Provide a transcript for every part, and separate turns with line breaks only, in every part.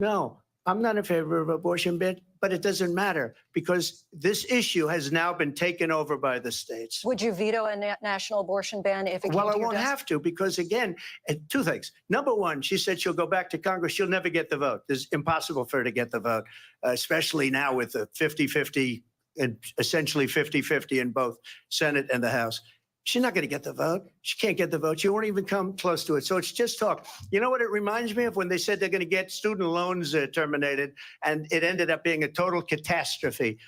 No, I'm not in favor of abortion ban, but it doesn't matter because this issue has now been taken over by the states.
Would you veto a national abortion ban if it came
Well,
to
I
your
won't
desk?
have to because, again, two things. Number one, she said she'll go back to Congress. She'll never get the vote. It's impossible for her to get the vote, especially now with the 50-50 and essentially 50-50 in both Senate and the House. She's not going to get the vote. She can't get the vote. She won't even come close to it. So it's just talk. You know what it reminds me of? When they said they're going to get student loans terminated, and it ended up being a total catastrophe.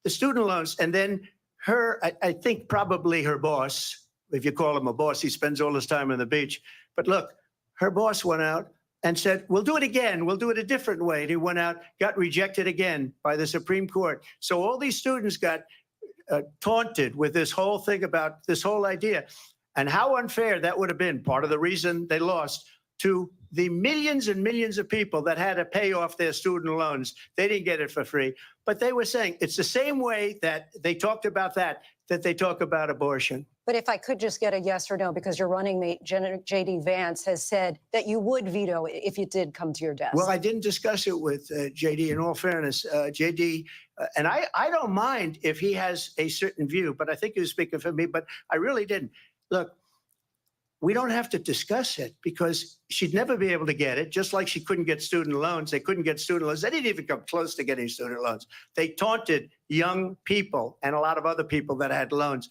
The student loans, and then her, I think probably her boss, if you call him a boss, he spends all his time on the beach. But look, her boss went out and said, we'll do it again. We'll do it a different way. And he went out, got rejected again by the Supreme Court. So all these students got taunted with this whole thing about this whole idea, and how unfair that would have been. Part of the reason they lost to the millions and millions of people that had to pay off their student loans. They didn't get it for free, but they were saying it's the same way that they talked about that they talk about abortion.
But if I could just get a yes or no, because your running mate, J.D. Vance, has said that you would veto it if it did come to your desk.
Well, I didn't discuss it with J.D. In all fairness, J.D. And I don't mind if he has a certain view, but I think he was speaking for me, but I really didn't. Look, we don't have to discuss it because she'd never be able to get it, just like she couldn't get student loans. They couldn't get student loans. They didn't even come close to getting student loans. They taunted young people and a lot of other people that had loans.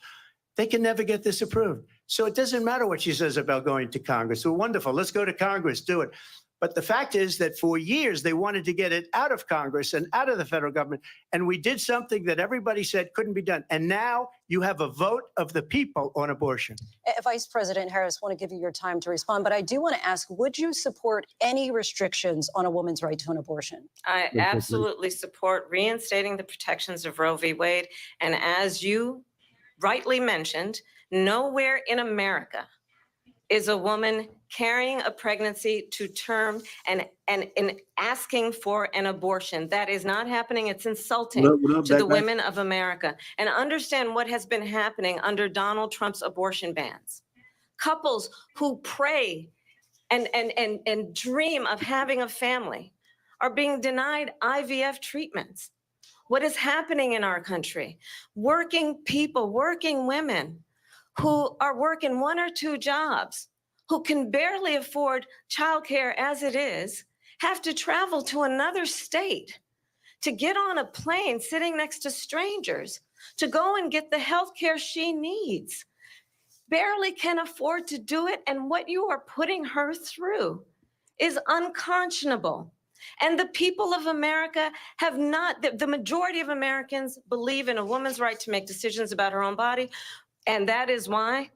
They can never get this approved. So it doesn't matter what she says about going to Congress. Well, wonderful. Let's go to Congress, do it. But the fact is that for years, they wanted to get it out of Congress and out of the federal government. And we did something that everybody said couldn't be done. And now you have a vote of the people on abortion.
Vice President Harris, I want to give you your time to respond, but I do want to ask, would you support any restrictions on a woman's right to an abortion?
I absolutely support reinstating the protections of Roe v. Wade. And as you rightly mentioned, nowhere in America is a woman carrying a pregnancy to term and asking for an abortion. That is not happening. It's insulting to the women of America. And understand what has been happening under Donald Trump's abortion bans. Couples who pray and dream of having a family are being denied IVF treatments. What is happening in our country? Working people, working women who are working 1 or 2 jobs, who can barely afford childcare as it is, have to travel to another state to get on a plane sitting next to strangers to go and get the health care she needs. Barely can afford to do it, and what you are putting her through is unconscionable. And the people of America have not, the majority of Americans believe in a woman's right to make decisions about her own body. And that is why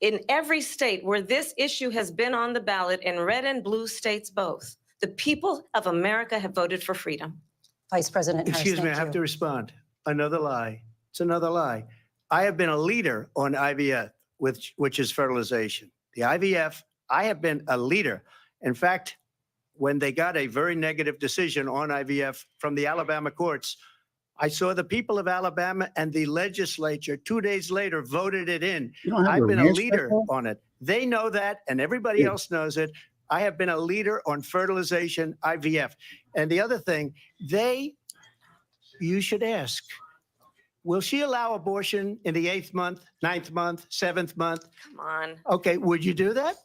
in every state where this issue has been on the ballot, in red and blue states both, the people of America have voted for freedom.
Vice President Harris,
Excuse me, I have to respond. Another lie. It's another lie. I have been a leader on IVF, which is fertilization. The IVF, I have been a leader. In fact, when they got a very negative decision on IVF from the Alabama courts, I saw the people of Alabama and the legislature 2 days later voted it in. I've been a leader on it. They know that, and everybody else knows it. I have been a leader on fertilization, IVF. And the other thing, you should ask, will she allow abortion in the 8th month, 9th month, 7th month?
Come on.
Okay, would you do that?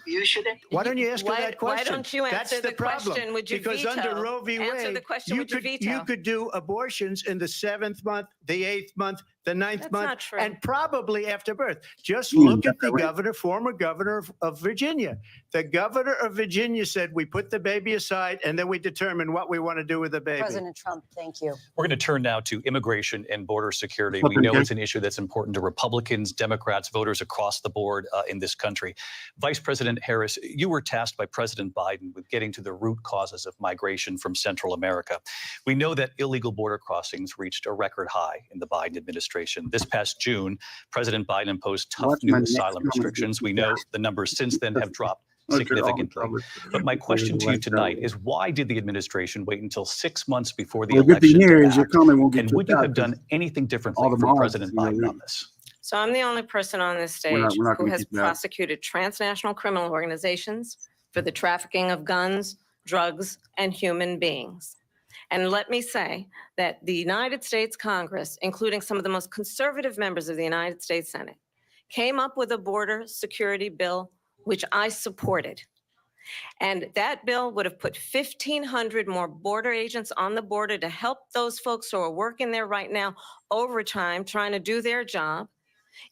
You should. Why don't you ask her that question?
Why don't you answer the question? Would you
because
veto?
Under Roe v.
Answer
Wade,
the question, would you veto?
you could do abortions in the 7th month, the 8th month, the 9th
That's
month,
not true.
and probably after birth. Just look at the governor, former governor of Virginia. The governor of Virginia said we put the baby aside and then we determine what we want to do with the baby.
President Trump, thank you.
We're going to turn now to immigration and border security. We know it's an issue that's important to Republicans, Democrats, voters across the board in this country. Vice President Harris, you were tasked by President Biden with getting to the root causes of migration from Central America. We know that illegal border crossings reached a record high in the Biden administration. This past June, President Biden imposed tough new asylum restrictions. We know the numbers since then have dropped significantly. But my question to you tonight is, why did the administration wait until 6 months before the election to act? And would you have done anything differently for President Biden on this?
So I'm the only person on this stage who has prosecuted transnational criminal organizations for the trafficking of guns, drugs, and human beings. And let me say that the United States Congress, including some of the most conservative members of the United States Senate, came up with a border security bill, which I supported. And that bill would have put 1,500 more border agents on the border to help those folks who are working there right now overtime, trying to do their job.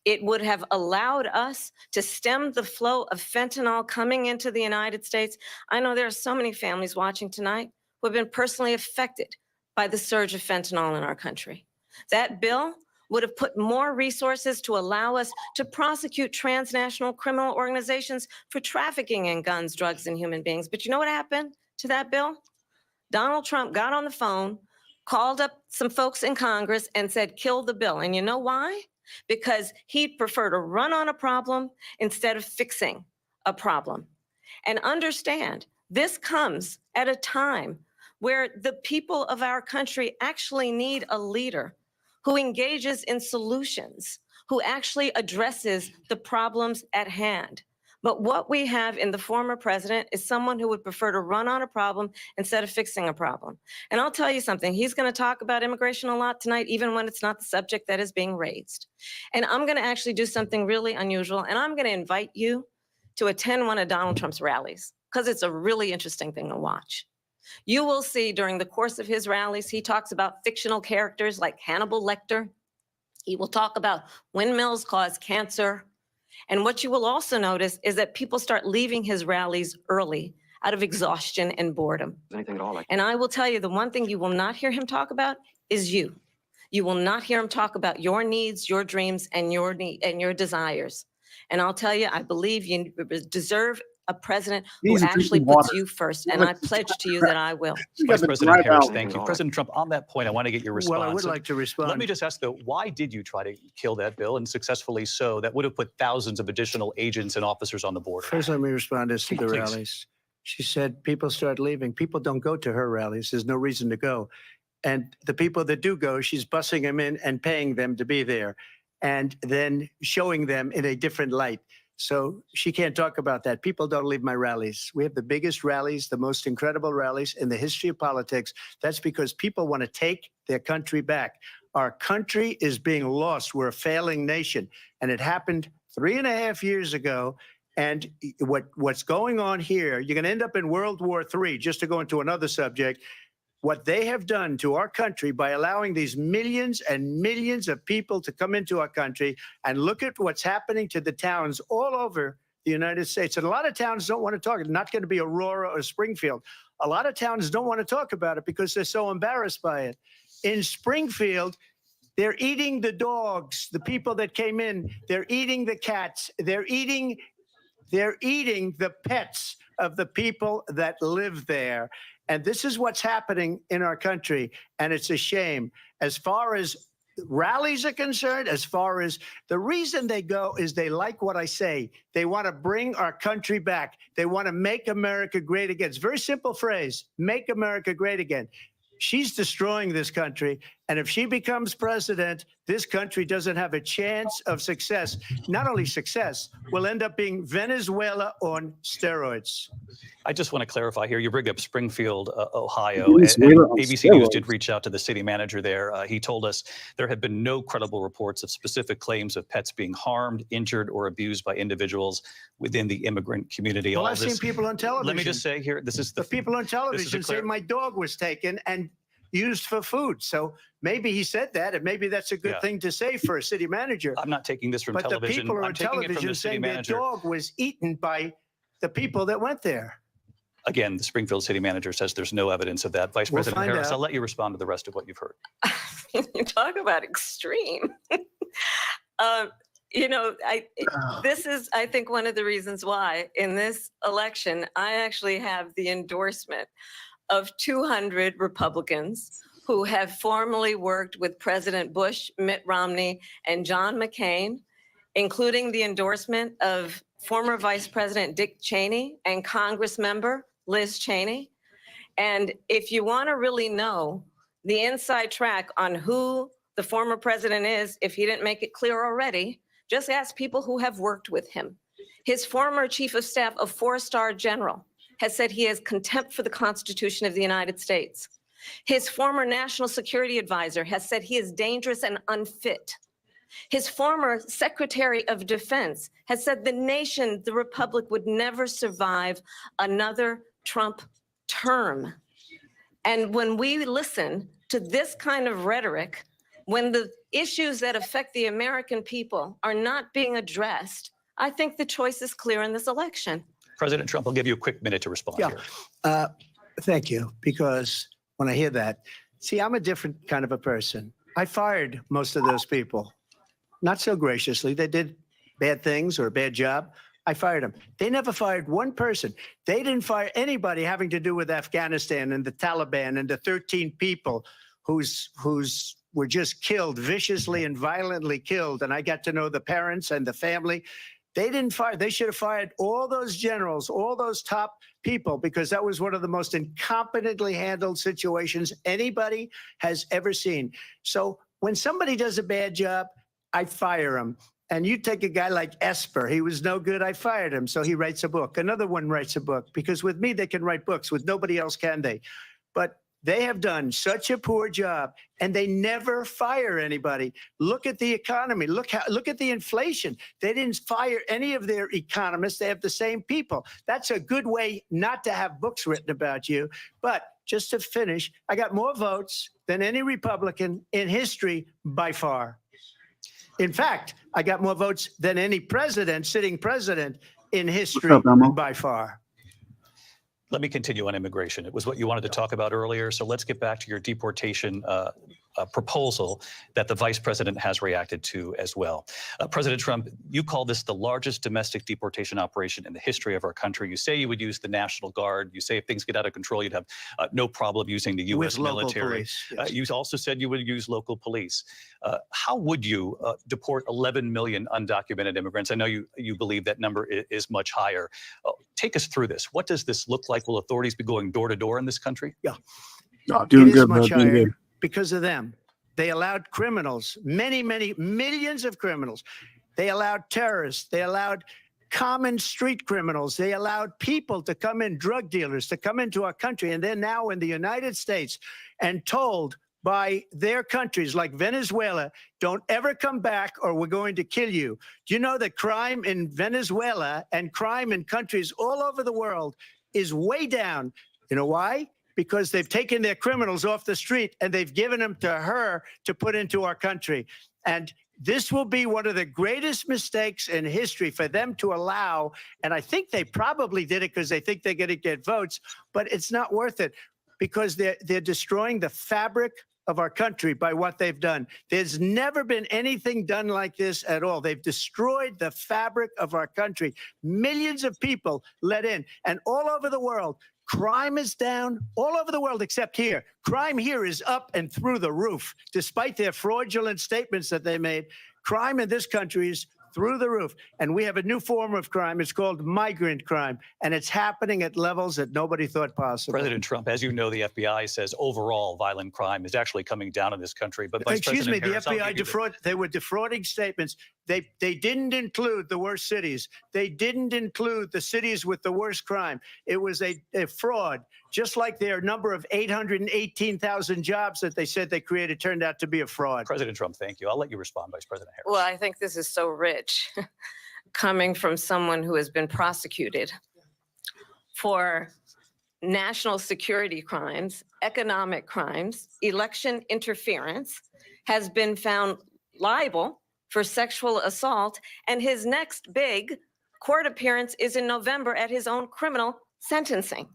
It would have allowed us to stem the flow of fentanyl coming into the United States. I know there are so many families watching tonight who have been personally affected by the surge of fentanyl in our country. That bill would have put more resources to allow us to prosecute transnational criminal organizations for trafficking in guns, drugs, and human beings. But you know what happened to that bill? Donald Trump got on the phone, called up some folks in Congress, and said, kill the bill. And you know why? Because he'd prefer to run on a problem instead of fixing a problem. And understand, this comes at a time where the people of our country actually need a leader who engages in solutions, who actually addresses the problems at hand. But what we have in the former president is someone who would prefer to run on a problem instead of fixing a problem. And I'll tell you something, he's going to talk about immigration a lot tonight, even when it's not the subject that is being raised. And I'm going to actually do something really unusual, and I'm going to invite you to attend one of Donald Trump's rallies, because it's a really interesting thing to watch. You will see during the course of his rallies, he talks about fictional characters like Hannibal Lecter. He will talk about windmills cause cancer. And what you will also notice is that people start leaving his rallies early out of exhaustion and boredom.
Anything at all like
And I will tell you, the one thing you will not hear him talk about is you. You will not hear him talk about your needs, your dreams, and your desires. And I'll tell you, I believe you deserve a president who
These are
actually
drinking
puts
water.
you first. And I pledge to you that I will.
Vice President
dry
Harris,
mouth.
thank you. President Trump, on that point, I want to get your response.
Well, I would like to respond.
Let me just ask, though, why did you try to kill that bill, and successfully so? That would have put thousands of additional agents and officers on the border.
First, let me respond to the
Please.
rallies. She said people start leaving. People don't go to her rallies. There's no reason to go. And the people that do go, she's bussing them in and paying them to be there, and then showing them in a different light. So she can't talk about that. People don't leave my rallies. We have the biggest rallies, the most incredible rallies in the history of politics. That's because people want to take their country back. Our country is being lost. We're a failing nation. And it happened 3.5 years ago. And what's going on here, you're going to end up in World War III, just to go into another subject. What they have done to our country by allowing these millions and millions of people to come into our country, and look at what's happening to the towns all over the United States. And a lot of towns don't want to talk. It's not going to be Aurora or Springfield. A lot of towns don't want to talk about it because they're so embarrassed by it. In Springfield, they're eating the dogs, the people that came in. They're eating the cats. They're eating the pets of the people that live there. And this is what's happening in our country. And it's a shame. As far as rallies are concerned, as far as the reason they go is they like what I say. They want to bring our country back. They want to make America great again. It's a very simple phrase, make America great again. She's destroying this country. And if she becomes president, this country doesn't have a chance of success. Not only success, we'll end up being Venezuela on steroids.
I just want to clarify here. You bring up Springfield, Ohio.
Venezuela
And
on
ABC News
steroids.
did reach out to the city manager there. He told us there have been no credible reports of specific claims of pets being harmed, injured, or abused by individuals within the immigrant community.
Well,
All
I've seen
this-
people on television.
Let me just say here, this is
The people on television say
clear-
my dog was taken and used for food. So maybe he said that, and maybe that's a good
Yeah.
thing to say for a city manager.
I'm not taking this from
But the
television.
people
I'm
on
taking it from
television
the city
saying their
manager.
dog was eaten by the people that went there.
Again, the Springfield city manager says there's no evidence of that. Vice
We'll
President
find
Harris,
out.
I'll let you respond to the rest of what you've heard.
You talk about extreme. This is, I think, one of the reasons why in this election, I actually have the endorsement of 200 Republicans who have formerly worked with President Bush, Mitt Romney, and John McCain, including the endorsement of former Vice President Dick Cheney and Congress member Liz Cheney. And if you want to really know the inside track on who the former president is, if he didn't make it clear already, just ask people who have worked with him. His former chief of staff, a 4-star general, has said he has contempt for the Constitution of the United States. His former national security advisor has said he is dangerous and unfit. His former Secretary of Defense has said the nation, the republic, would never survive another Trump term. And when we listen to this kind of rhetoric, when the issues that affect the American people are not being addressed, I think the choice is clear in this election.
President Trump, I'll give you a quick minute to respond
Yeah.
here.
Thank you. Because when I hear that, see, I'm a different kind of a person. I fired most of those people. Not so graciously. They did bad things or a bad job. I fired them. They never fired one person. They didn't fire anybody having to do with Afghanistan and the Taliban and the 13 people who's were just killed, viciously and violently killed. And I got to know the parents and the family. They didn't fire. They should have fired all those generals, all those top people, because that was one of the most incompetently handled situations anybody has ever seen. So when somebody does a bad job, I fire him. And you take a guy like Esper, he was no good, I fired him. So he writes a book. Another one writes a book, because with me, they can write books. With nobody else can they? But they have done such a poor job, and they never fire anybody. Look at the economy. Look at the inflation. They didn't fire any of their economists. They have the same people. That's a good way not to have books written about you. But just to finish, I got more votes than any Republican in history by far. In fact, I got more votes than any president, sitting president in history by far.
Let me continue on immigration. It was what you wanted to talk about earlier. So let's get back to your deportation proposal that the vice president has reacted to as well. President Trump, you call this the largest domestic deportation operation in the history of our country. You say you would use the National Guard. You say if things get out of control, you'd have no problem using the U.S. military.
Police, yes.
You also said you would use local police. How would you deport 11 million undocumented immigrants? I know you believe that number is much higher. Take us through this. What does this look like? Will authorities be going door to door in this country?
Yeah.
Oh, doing
It is
good, bro.
much
Doing
higher
good.
because of them. They allowed criminals, many, many millions of criminals. They allowed terrorists. They allowed common street criminals. They allowed people to come in, drug dealers, to come into our country. And they're now in the United States and told by their countries like Venezuela, don't ever come back or we're going to kill you. Do you know that crime in Venezuela and crime in countries all over the world is way down? You know why? Because they've taken their criminals off the street and they've given them to her to put into our country. And this will be one of the greatest mistakes in history for them to allow. And I think they probably did it because they think they're going to get votes, but it's not worth it because they're destroying the fabric of our country by what they've done. There's never been anything done like this at all. They've destroyed the fabric of our country. Millions of people let in, and all over the world, crime is down all over the world except here. Crime here is up and through the roof. Despite their fraudulent statements that they made, crime in this country is through the roof. And we have a new form of crime. It's called migrant crime. And it's happening at levels that nobody thought possible.
President Trump, as you know, the FBI says overall violent crime is actually coming down in this country. But Vice
Excuse me,
President
the
Harris,
FBI they were defrauding statements. They didn't include the worst cities. They didn't include the cities with the worst crime. It was a fraud, just like their number of 818,000 jobs that they said they created turned out to be a fraud.
President Trump, thank you. I'll let you respond, Vice President Harris.
Well, I think this is so rich coming from someone who has been prosecuted for national security crimes, economic crimes, election interference, has been found liable for sexual assault, and his next big court appearance is in November at his own criminal sentencing.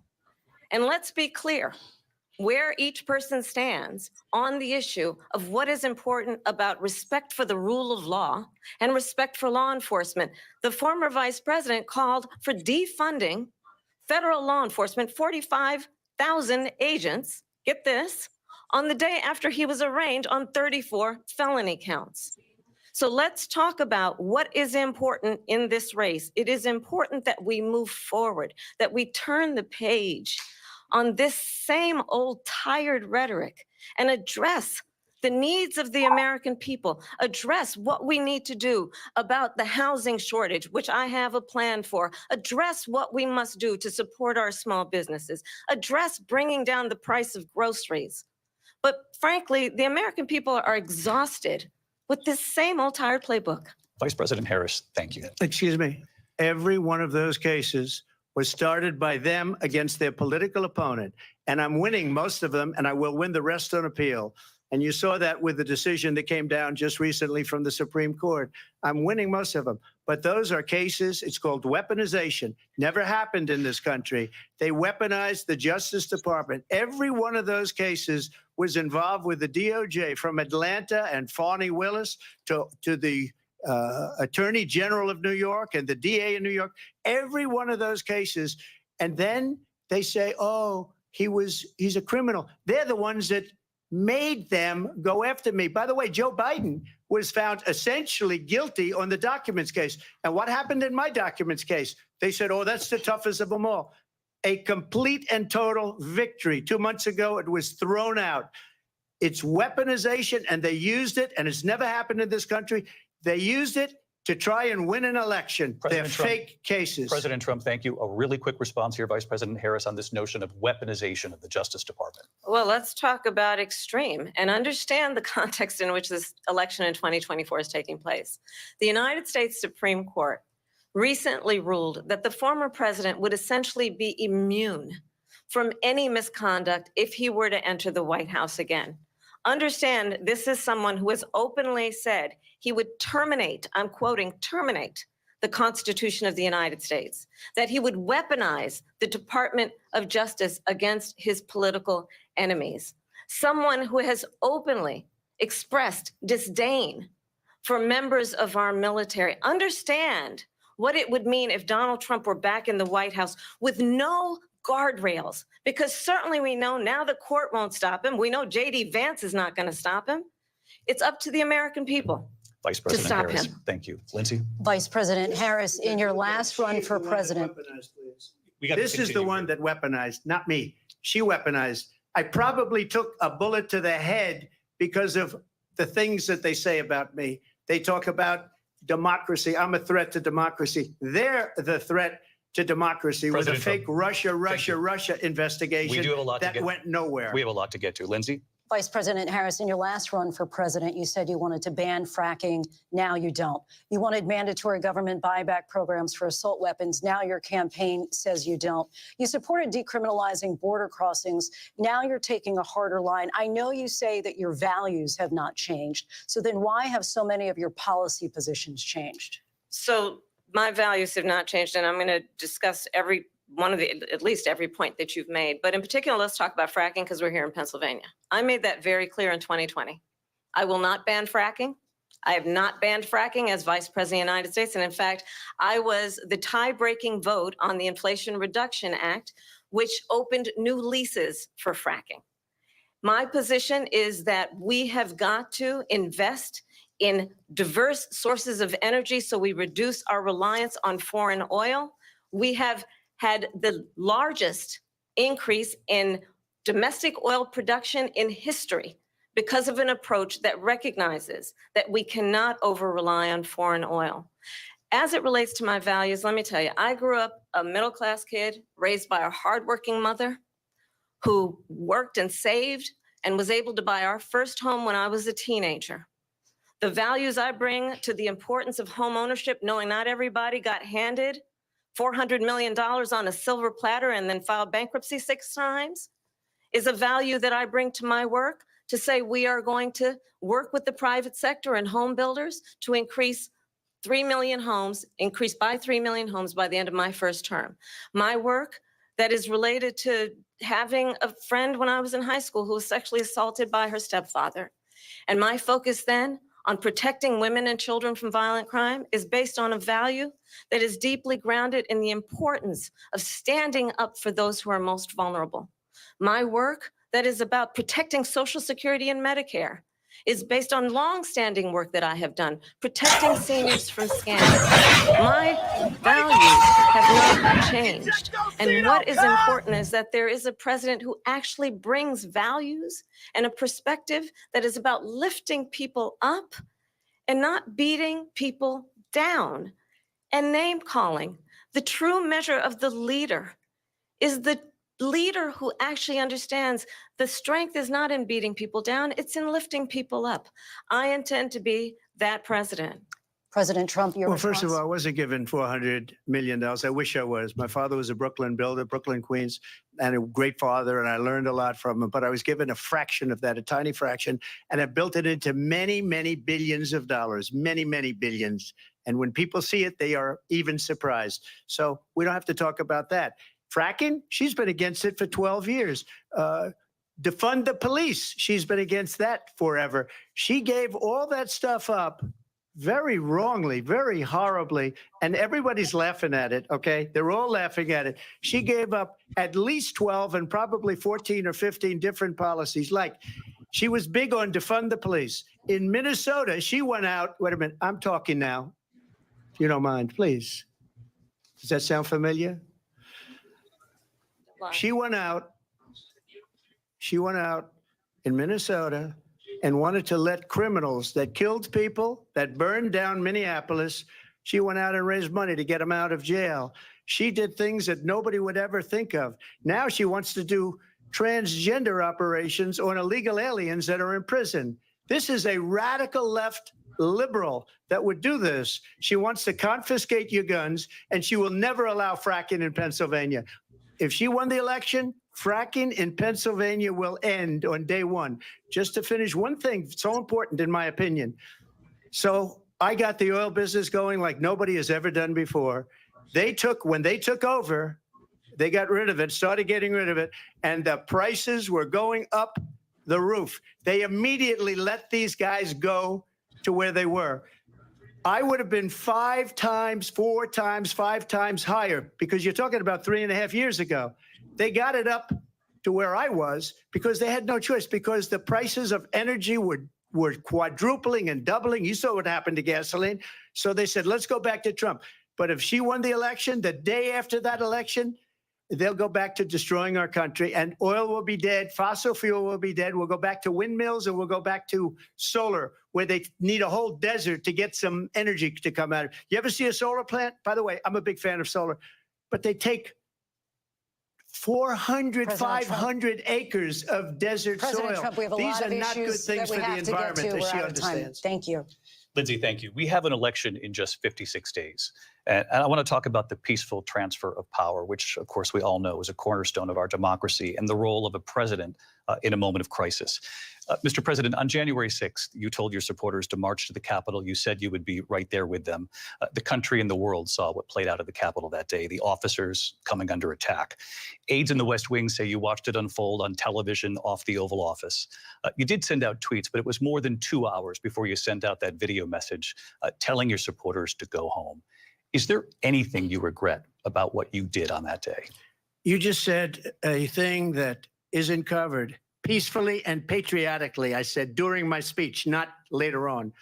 And let's be clear where each person stands on the issue of what is important about respect for the rule of law and respect for law enforcement. The former vice president called for defunding federal law enforcement, 45,000 agents, get this, on the day after he was arraigned on 34 felony counts. So let's talk about what is important in this race. It is important that we move forward, that we turn the page on this same old tired rhetoric and address the needs of the American people, address what we need to do about the housing shortage, which I have a plan for, address what we must do to support our small businesses, address bringing down the price of groceries. But frankly, the American people are exhausted with this same old tired playbook.
Vice President Harris, thank you.
Excuse me. Every one of those cases was started by them against their political opponent. And I'm winning most of them, and I will win the rest on appeal. And you saw that with the decision that came down just recently from the Supreme Court. I'm winning most of them. But those are cases, it's called weaponization. Never happened in this country. They weaponized the Justice Department. Every one of those cases was involved with the DOJ, from Atlanta and Fani Willis to the Attorney General of New York and the DA in New York. Every one of those cases. And then they say, oh, he's a criminal. They're the ones that made them go after me. By the way, Joe Biden was found essentially guilty on the documents case. And what happened in my documents case? They said, oh, that's the toughest of them all. A complete and total victory. 2 months ago, it was thrown out. It's weaponization, and they used it, and it's never happened in this country. They used it to try and win an election. They're fake cases.
President Trump, thank you. A really quick response here, Vice President Harris, on this notion of weaponization of the Justice Department.
Well, let's talk about extreme and understand the context in which this election in 2024 is taking place. The United States Supreme Court recently ruled that the former president would essentially be immune from any misconduct if he were to enter the White House again. Understand, this is someone who has openly said he would terminate, I'm quoting, terminate the Constitution of the United States, that he would weaponize the Department of Justice against his political enemies. Someone who has openly expressed disdain for members of our military. Understand what it would mean if Donald Trump were back in the White House with no guardrails, because certainly we know now the court won't stop him. We know J.D. Vance is not going to stop him. It's up to the American people.
Vice President
stop
Harris,
him.
thank you. Lindsay?
Vice President Harris, in your last run for president.
This is the one that weaponized, not me. She weaponized. I probably took a bullet to the head because of the things that they say about me. They talk about democracy. I'm a threat to democracy. They're the threat to democracy with a
President
fake
Trump,
Russia investigation
We do have a lot to
that
get.
went nowhere.
We have a lot to get to. Lindsay?
Vice President Harris, in your last run for president, you said you wanted to ban fracking. Now you don't. You wanted mandatory government buyback programs for assault weapons. Now your campaign says you don't. You supported decriminalizing border crossings. Now you're taking a harder line. I know you say that your values have not changed. So then why have so many of your policy positions changed?
So my values have not changed, and I'm going to discuss every one of the, at least every point that you've made. But in particular, let's talk about fracking because we're here in Pennsylvania. I made that very clear in 2020. I will not ban fracking. I have not banned fracking as Vice President of the United States. And in fact, I was the tie-breaking vote on the Inflation Reduction Act, which opened new leases for fracking. My position is that we have got to invest in diverse sources of energy so we reduce our reliance on foreign oil. We have had the largest increase in domestic oil production in history because of an approach that recognizes that we cannot over-rely on foreign oil. As it relates to my values, let me tell you, I grew up a middle-class kid raised by a hardworking mother who worked and saved and was able to buy our first home when I was a teenager. The values I bring to the importance of home ownership, knowing not everybody got handed $400 million on a silver platter and then filed bankruptcy 6 times, is a value that I bring to my work to say we are going to work with the private sector and home builders to increase 3 million homes, increase by 3 million homes by the end of my first term. My work that is related to having a friend when I was in high school who was sexually assaulted by her stepfather. And my focus then on protecting women and children from violent crime is based on a value that is deeply grounded in the importance of standing up for those who are most vulnerable. My work that is about protecting Social Security and Medicare is based on longstanding work that I have done, protecting seniors from scams. My values have not changed. And what is important is that there is a president who actually brings values and a perspective that is about lifting people up and not beating people down. And name calling. The true measure of the leader is the leader who actually understands the strength is not in beating people down, it's in lifting people up. I intend to be that president.
President Trump, your
Well,
response?
first of all, I wasn't given $400 million. I wish I was. My father was a Brooklyn builder, Brooklyn, Queens, and a great father, and I learned a lot from him. But I was given a fraction of that, a tiny fraction, and I built it into many, many billions of dollars, many, many billions. And when people see it, they are even surprised. So we don't have to talk about that. Fracking, she's been against it for 12 years. Defund the police, she's been against that forever. She gave all that stuff up very wrongly, very horribly, and everybody's laughing at it, okay? They're all laughing at it. She gave up at least 12 and probably 14 or 15 different policies. Like, she was big on defund the police. In Minnesota, she went out, wait a minute, I'm talking now, if you don't mind, please. Does that sound familiar? She went out in Minnesota and wanted to let criminals that killed people, that burned down Minneapolis, she went out and raised money to get them out of jail. She did things that nobody would ever think of. Now she wants to do transgender operations on illegal aliens that are in prison. This is a radical left liberal that would do this. She wants to confiscate your guns, and she will never allow fracking in Pennsylvania. If she won the election, fracking in Pennsylvania will end on day one. Just to finish one thing, so important in my opinion. So I got the oil business going like nobody has ever done before. When they took over, they got rid of it, started getting rid of it, and the prices were going up the roof. They immediately let these guys go to where they were. I would have been 5 times, 4 times, 5 times higher, because you're talking about 3.5 years ago. They got it up to where I was because they had no choice, because the prices of energy were quadrupling and doubling. You saw what happened to gasoline. So they said, let's go back to Trump. But if she won the election, the day after that election, they'll go back to destroying our country, and oil will be dead. Fossil fuel will be dead. We'll go back to windmills, and we'll go back to solar, where they need a whole desert to get some energy to come out of. You ever see a solar plant? By the way, I'm a big fan of solar, but they take 400,
President
500 acres of desert
President
soil.
Trump, we have a
These
lot
are
of
not good
issues
things
that
for
we
the
have to get
environment
to.
that
We're
she
out of time.
understands.
Thank you.
Lindsay, thank you. We have an election in just 56 days. And I want to talk about the peaceful transfer of power, which, of course, we all know is a cornerstone of our democracy, and the role of a president in a moment of crisis. Mr. President, on January 6th, you told your supporters to march to the Capitol. You said you would be right there with them. The country and the world saw what played out at the Capitol that day, the officers coming under attack. Aides in the West Wing say you watched it unfold on television off the Oval Office. You did send out tweets, but it was more than 2 hours before you sent out that video message telling your supporters to go home. Is there anything you regret about what you did on that day?
You just said a thing that isn't covered. Peacefully and patriotically, I said during my speech, not later on.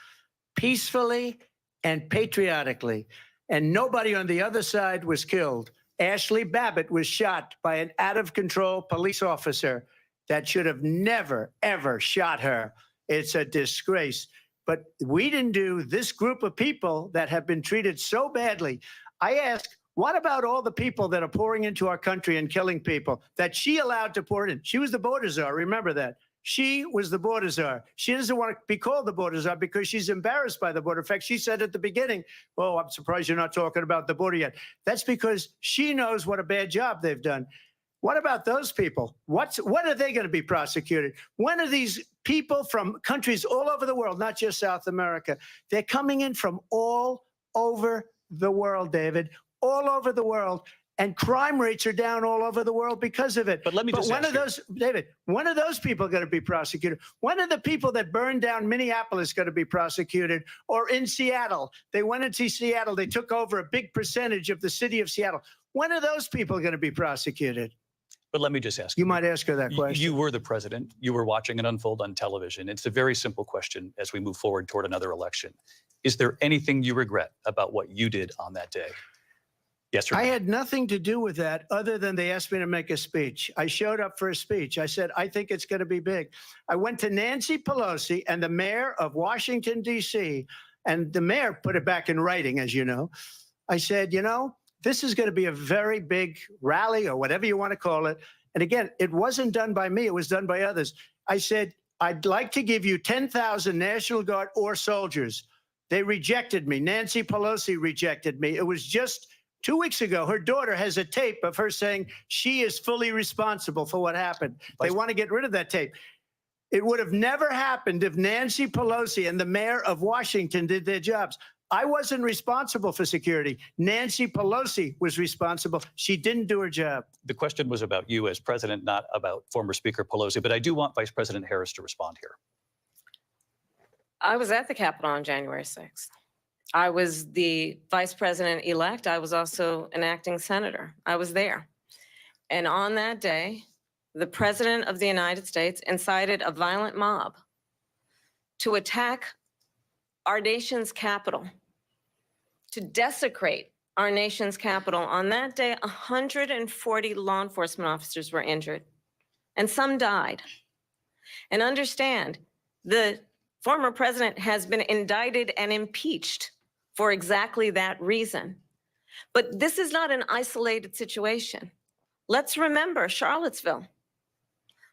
Peacefully and patriotically. And nobody on the other side was killed. Ashley Babbitt was shot by an out-of-control police officer that should have never, ever shot her. It's a disgrace. But we didn't do this group of people that have been treated so badly. I ask, what about all the people that are pouring into our country and killing people that she allowed to pour in? She was the border czar. Remember that. She was the border czar. She doesn't want to be called the border czar because she's embarrassed by the border. In fact, she said at the beginning, oh, I'm surprised you're not talking about the border yet. That's because she knows what a bad job they've done. What about those people? When are they going to be prosecuted? When are these people from countries all over the world, not just South America? They're coming in from all over the world, David, all over the world. And crime rates are down all over the world because of it.
But let me just
when
ask
are those, David, when are those people going to be prosecuted? When are the people that burned down Minneapolis going to be prosecuted? Or in Seattle? They went into Seattle. They took over a big percentage of the city of Seattle. When are those people going to be prosecuted?
But let me just ask
You might ask her that question.
You were the president. You were watching it unfold on television. It's a very simple question as we move forward toward another election. Is there anything you regret about what you did on that day? Yes or no?
I had nothing to do with that other than they asked me to make a speech. I showed up for a speech. I said, I think it's going to be big. I went to Nancy Pelosi and the mayor of Washington, D.C., and the mayor put it back in writing, as you know. I said, you know, this is going to be a very big rally or whatever you want to call it. And again, it wasn't done by me. It was done by others. I said, I'd like to give you 10,000 National Guard or soldiers. They rejected me. Nancy Pelosi rejected me. It was just 2 weeks ago. Her daughter has a tape of her saying she is fully responsible for what happened. They want to get rid of that tape. It would have never happened if Nancy Pelosi and the mayor of Washington did their jobs. I wasn't responsible for security. Nancy Pelosi was responsible. She didn't do her job.
The question was about you as president, not about former Speaker Pelosi. But I do want Vice President Harris to respond here.
I was at the Capitol on January 6th. I was the vice president-elect. I was also an acting senator. I was there. And on that day, the president of the United States incited a violent mob to attack our nation's capital, to desecrate our nation's capital. On that day, 140 law enforcement officers were injured, and some died. And understand, the former president has been indicted and impeached for exactly that reason. But this is not an isolated situation. Let's remember Charlottesville,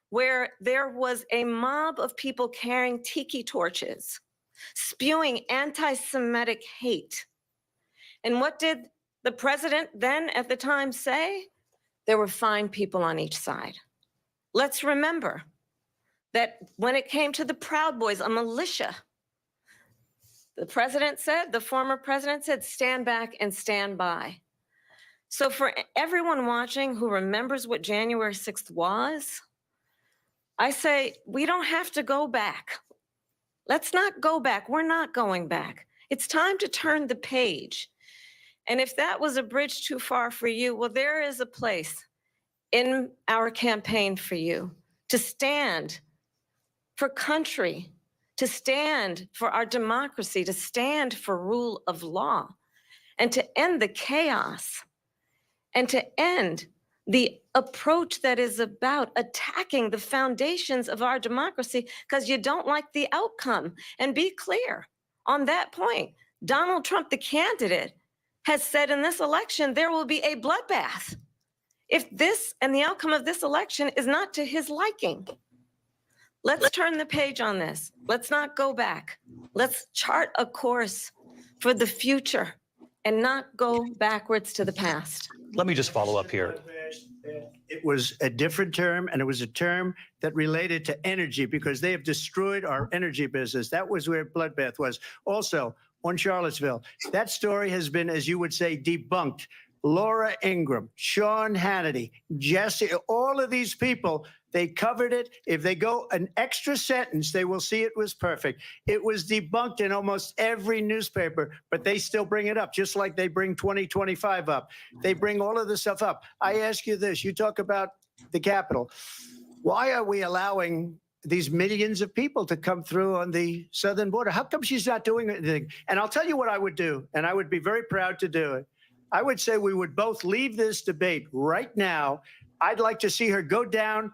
where there was a mob of people carrying tiki torches, spewing anti-Semitic hate. And what did the president then at the time say? There were fine people on each side. Let's remember that when it came to the Proud Boys, a militia, the president said, the former president said, stand back and stand by. So for everyone watching who remembers what January 6th was, I say, we don't have to go back. Let's not go back. We're not going back. It's time to turn the page. And if that was a bridge too far for you, well, there is a place in our campaign for you to stand for country, to stand for our democracy, to stand for rule of law, and to end the chaos, and to end the approach that is about attacking the foundations of our democracy because you don't like the outcome. And be clear on that point. Donald Trump, the candidate, has said in this election there will be a bloodbath if this and the outcome of this election is not to his liking. Let's turn the page on this. Let's not go back. Let's chart a course for the future and not go backwards to the past.
Let me just follow up here.
It was a different term, and it was a term that related to energy because they have destroyed our energy business. That was where bloodbath was. Also, on Charlottesville, that story has been, as you would say, debunked. Laura Ingraham, Sean Hannity, Jesse, all of these people, they covered it. If they go an extra sentence, they will see it was perfect. It was debunked in almost every newspaper, but they still bring it up, just like they bring 2025 up. They bring all of this stuff up. I ask you this, you talk about the Capitol. Why are we allowing these millions of people to come through on the southern border? How come she's not doing anything? And I'll tell you what I would do, and I would be very proud to do it. I would say we would both leave this debate right now. I'd like to see her go down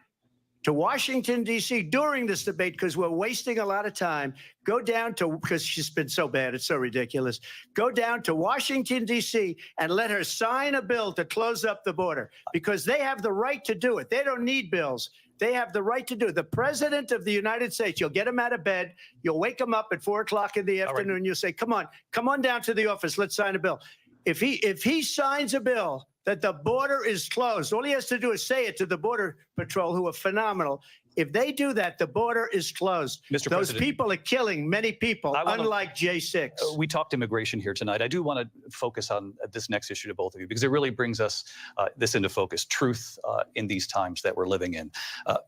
to Washington, D.C. during this debate because we're wasting a lot of time. Go down to, because she's been so bad, it's so ridiculous. Go down to Washington, D.C. and let her sign a bill to close up the border because they have the right to do it. They don't need bills. They have the right to do it. The president of the United States, you'll get him out of bed. You'll wake him up at 4 o'clock in the afternoon. You'll say, come on down to the office. Let's sign a bill. If he signs a bill that the border is closed, all he has to do is say it to the Border Patrol, who are phenomenal. If they do that, the border is closed.
Mr.
Those
President,
people are killing many people,
I wanna-
unlike J6.
we talked immigration here tonight. I do want to focus on this next issue to both of you because it really brings us this into focus, truth in these times that we're living in.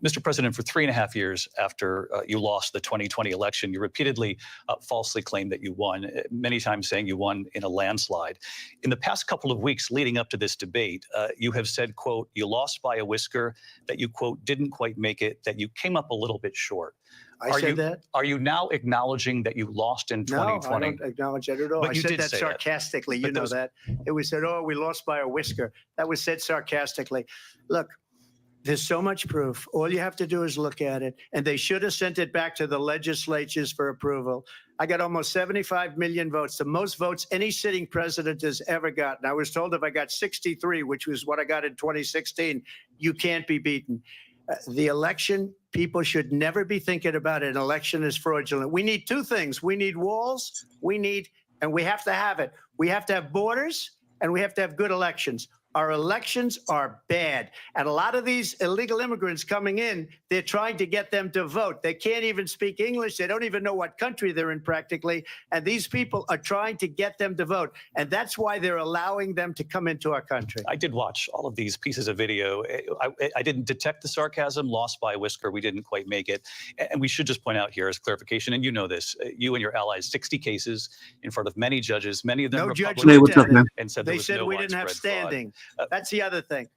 Mr. President, for 3.5 years after you lost the 2020 election, you repeatedly falsely claimed that you won, many times saying you won in a landslide. In the past couple of weeks leading up to this debate, you have said, quote, you lost by a whisker, that you, quote, didn't quite make it, that you came up a little bit short.
I said that?
Are you now acknowledging that you lost in 2020?
No, I don't acknowledge that at all.
But
I
you
said
did
that
say that.
sarcastically.
But
You know
those-
that. It was said, oh, we lost by a whisker. That was said sarcastically. Look, there's so much proof. All you have to do is look at it. And they should have sent it back to the legislatures for approval. I got almost 75 million votes, the most votes any sitting president has ever gotten. I was told if I got 63, which was what I got in 2016, you can't be beaten. The election, people should never be thinking about an election as fraudulent. We need two things. We need walls, and we have to have it. We have to have borders, and we have to have good elections. Our elections are bad. And a lot of these illegal immigrants coming in, they're trying to get them to vote. They can't even speak English. They don't even know what country they're in practically. And these people are trying to get them to vote. And that's why they're allowing them to come into our country.
I did watch all of these pieces of video. I didn't detect the sarcasm, lost by a whisker. We didn't quite make it. And we should just point out here as clarification, and you know this, you and your allies, 60 cases in front of many judges, many of them
No judge
Republicans,
looked at it.
and said there
They
was
said
no
we didn't have
widespread fraud.
standing. That's the other thing.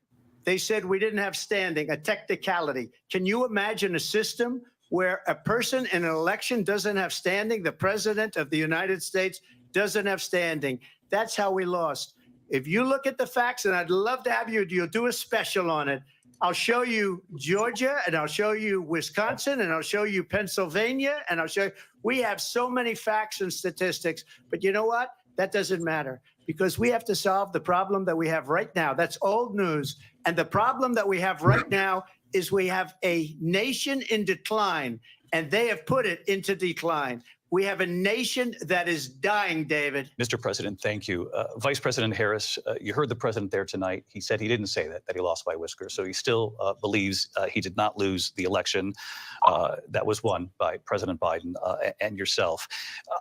They said we didn't have standing, a technicality. Can you imagine a system where a person in an election doesn't have standing? The president of the United States doesn't have standing. That's how we lost. If you look at the facts, and I'd love to have you'll do a special on it. I'll show you Georgia, and I'll show you Wisconsin, and I'll show you Pennsylvania, and I'll show you. We have so many facts and statistics, but you know what? That doesn't matter because we have to solve the problem that we have right now. That's old news. And the problem that we have right now is we have a nation in decline, and they have put it into decline. We have a nation that is dying, David.
Mr. President, thank you. Vice President Harris, you heard the president there tonight. He said he didn't say that he lost by a whisker. So he still believes he did not lose the election that was won by President Biden and yourself.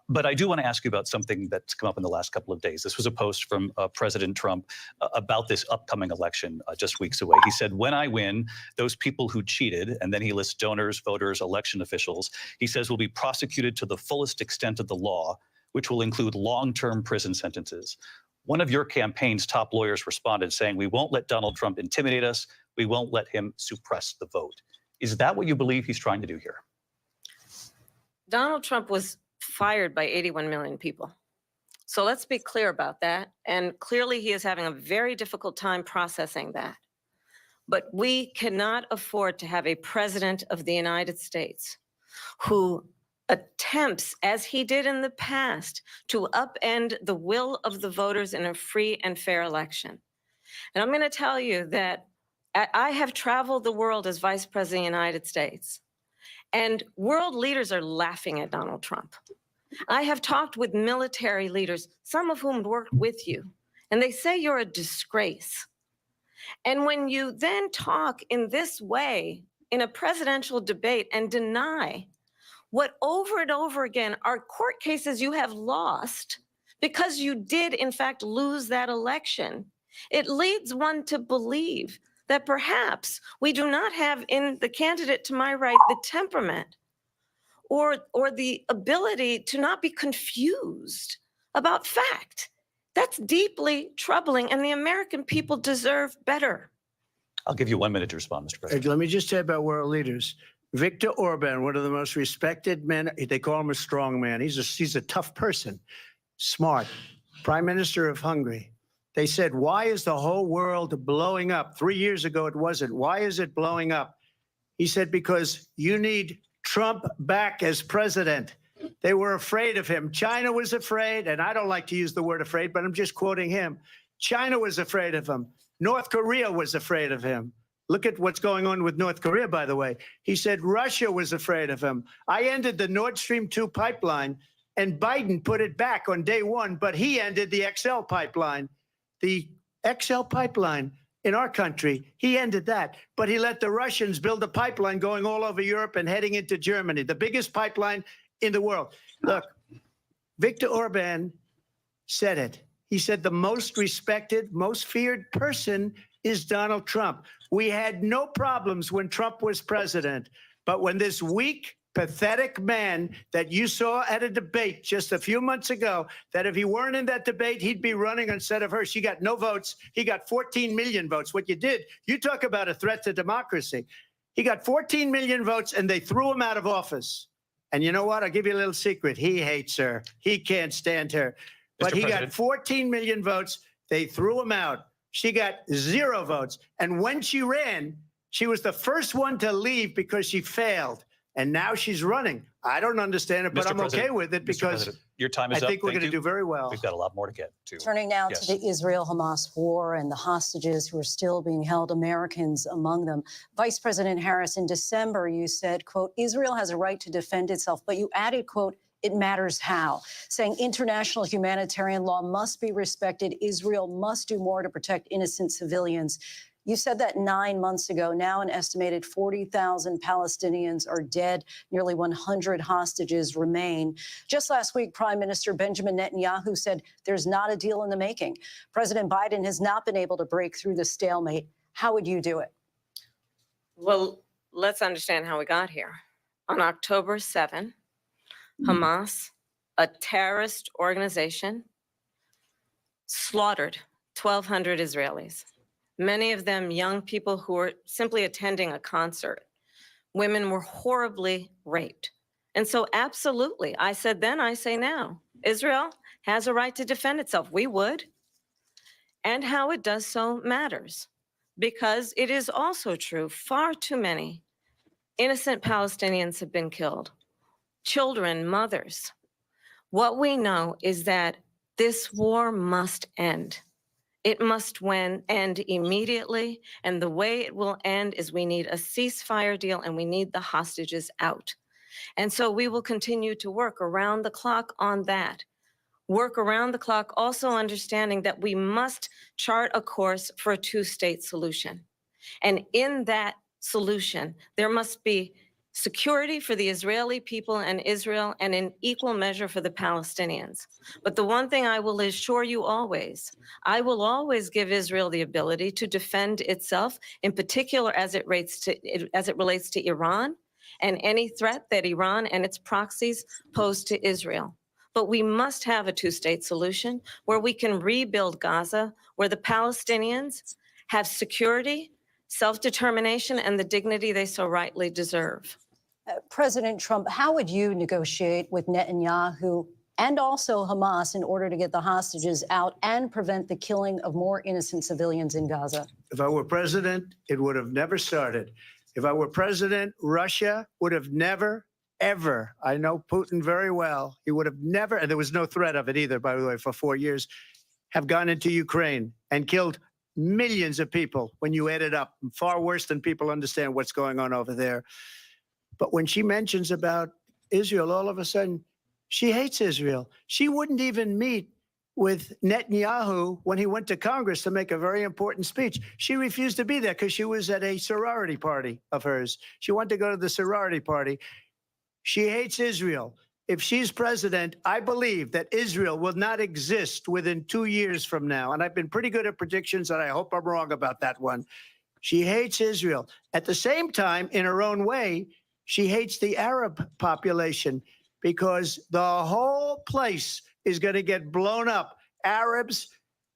But I do want to ask you about something that's come up in the last couple of days. This was a post from President Trump about this upcoming election just weeks away. He said, when I win, those people who cheated, and then he lists donors, voters, election officials, he says will be prosecuted to the fullest extent of the law, which will include long-term prison sentences. One of your campaign's top lawyers responded saying, we won't let Donald Trump intimidate us. We won't let him suppress the vote. Is that what you believe he's trying to do here?
Donald Trump was fired by 81 million people. So let's be clear about that. And clearly he is having a very difficult time processing that. But we cannot afford to have a president of the United States who attempts, as he did in the past, to upend the will of the voters in a free and fair election. And I'm going to tell you that I have traveled the world as Vice President of the United States, and world leaders are laughing at Donald Trump. I have talked with military leaders, some of whom worked with you, and they say you're a disgrace. And when you then talk in this way in a presidential debate and deny what over and over again are court cases you have lost because you did in fact lose that election, it leads one to believe that perhaps we do not have in the candidate to my right the temperament or the ability to not be confused about fact. That's deeply troubling, and the American people deserve better.
I'll give you 1 minute to respond, Mr. President.
Let me just say about world leaders. Viktor Orban, one of the most respected men, they call him a strong man. He's a tough person, smart, Prime Minister of Hungary. They said, why is the whole world blowing up? 3 years ago, it wasn't. Why is it blowing up? He said, because you need Trump back as president. They were afraid of him. China was afraid, and I don't like to use the word afraid, but I'm just quoting him. China was afraid of him. North Korea was afraid of him. Look at what's going on with North Korea, by the way. He said Russia was afraid of him. I ended the Nord Stream 2 pipeline, and Biden put it back on day one, but he ended the XL pipeline. The XL pipeline in our country. He ended that. But he let the Russians build a pipeline going all over Europe and heading into Germany, the biggest pipeline in the world. Look, Viktor Orban said it. He said the most respected, most feared person is Donald Trump. We had no problems when Trump was president. But when this weak, pathetic man that you saw at a debate just a few months ago, that if he weren't in that debate, he'd be running instead of her. She got no votes. He got 14 million votes. What you did, you talk about a threat to democracy. He got 14 million votes and they threw him out of office. And you know what? I'll give you a little secret. He hates her. He can't stand her. But he got 14 million votes. They threw him out. She got 0 votes. And when she ran, she was the first one to leave because she failed. And now she's running. I don't understand it, but
Mr.
I'm
President,
okay with it
Mr.
because
President, your time is
I
up.
think we're
Thank
going to
you.
do very well.
We've got a lot more to get to.
Turning now
Yes.
to the Israel-Hamas war and the hostages who are still being held, Americans among them. Vice President Harris, in December, you said, quote, Israel has a right to defend itself, but you added, quote, it matters how, saying international humanitarian law must be respected. Israel must do more to protect innocent civilians. You said that 9 months ago. Now an estimated 40,000 Palestinians are dead. Nearly 100 hostages remain. Just last week, Prime Minister Benjamin Netanyahu said there's not a deal in the making. President Biden has not been able to break through the stalemate. How would you do it?
Well, let's understand how we got here. On October 7, Hamas, a terrorist organization, slaughtered 1,200 Israelis, many of them young people who were simply attending a concert. Women were horribly raped. And so absolutely, I said then, I say now, Israel has a right to defend itself. We would. And how it does so matters, because it is also true, far too many innocent Palestinians have been killed. Children, mothers. What we know is that this war must end. It must end immediately. And the way it will end is we need a ceasefire deal and we need the hostages out. And so we will continue to work around the clock on that. Work around the clock, also understanding that we must chart a course for a two-state solution. And in that solution, there must be security for the Israeli people and Israel, and in equal measure for the Palestinians. But the one thing I will assure you always, I will always give Israel the ability to defend itself, in particular as it relates to Iran and any threat that Iran and its proxies pose to Israel. But we must have a two-state solution where we can rebuild Gaza, where the Palestinians have security, self-determination, and the dignity they so rightly deserve.
President Trump, how would you negotiate with Netanyahu and also Hamas in order to get the hostages out and prevent the killing of more innocent civilians in Gaza?
If I were president, it would have never started. If I were president, Russia would have never, ever, I know Putin very well, he would have never, and there was no threat of it either, by the way, for 4 years, have gone into Ukraine and killed millions of people when you add it up, far worse than people understand what's going on over there. But when she mentions about Israel, all of a sudden, she hates Israel. She wouldn't even meet with Netanyahu when he went to Congress to make a very important speech. She refused to be there because she was at a sorority party of hers. She wanted to go to the sorority party. She hates Israel. If she's president, I believe that Israel will not exist within 2 years from now. And I've been pretty good at predictions, and I hope I'm wrong about that one. She hates Israel. At the same time, in her own way, she hates the Arab population because the whole place is going to get blown up. Arabs,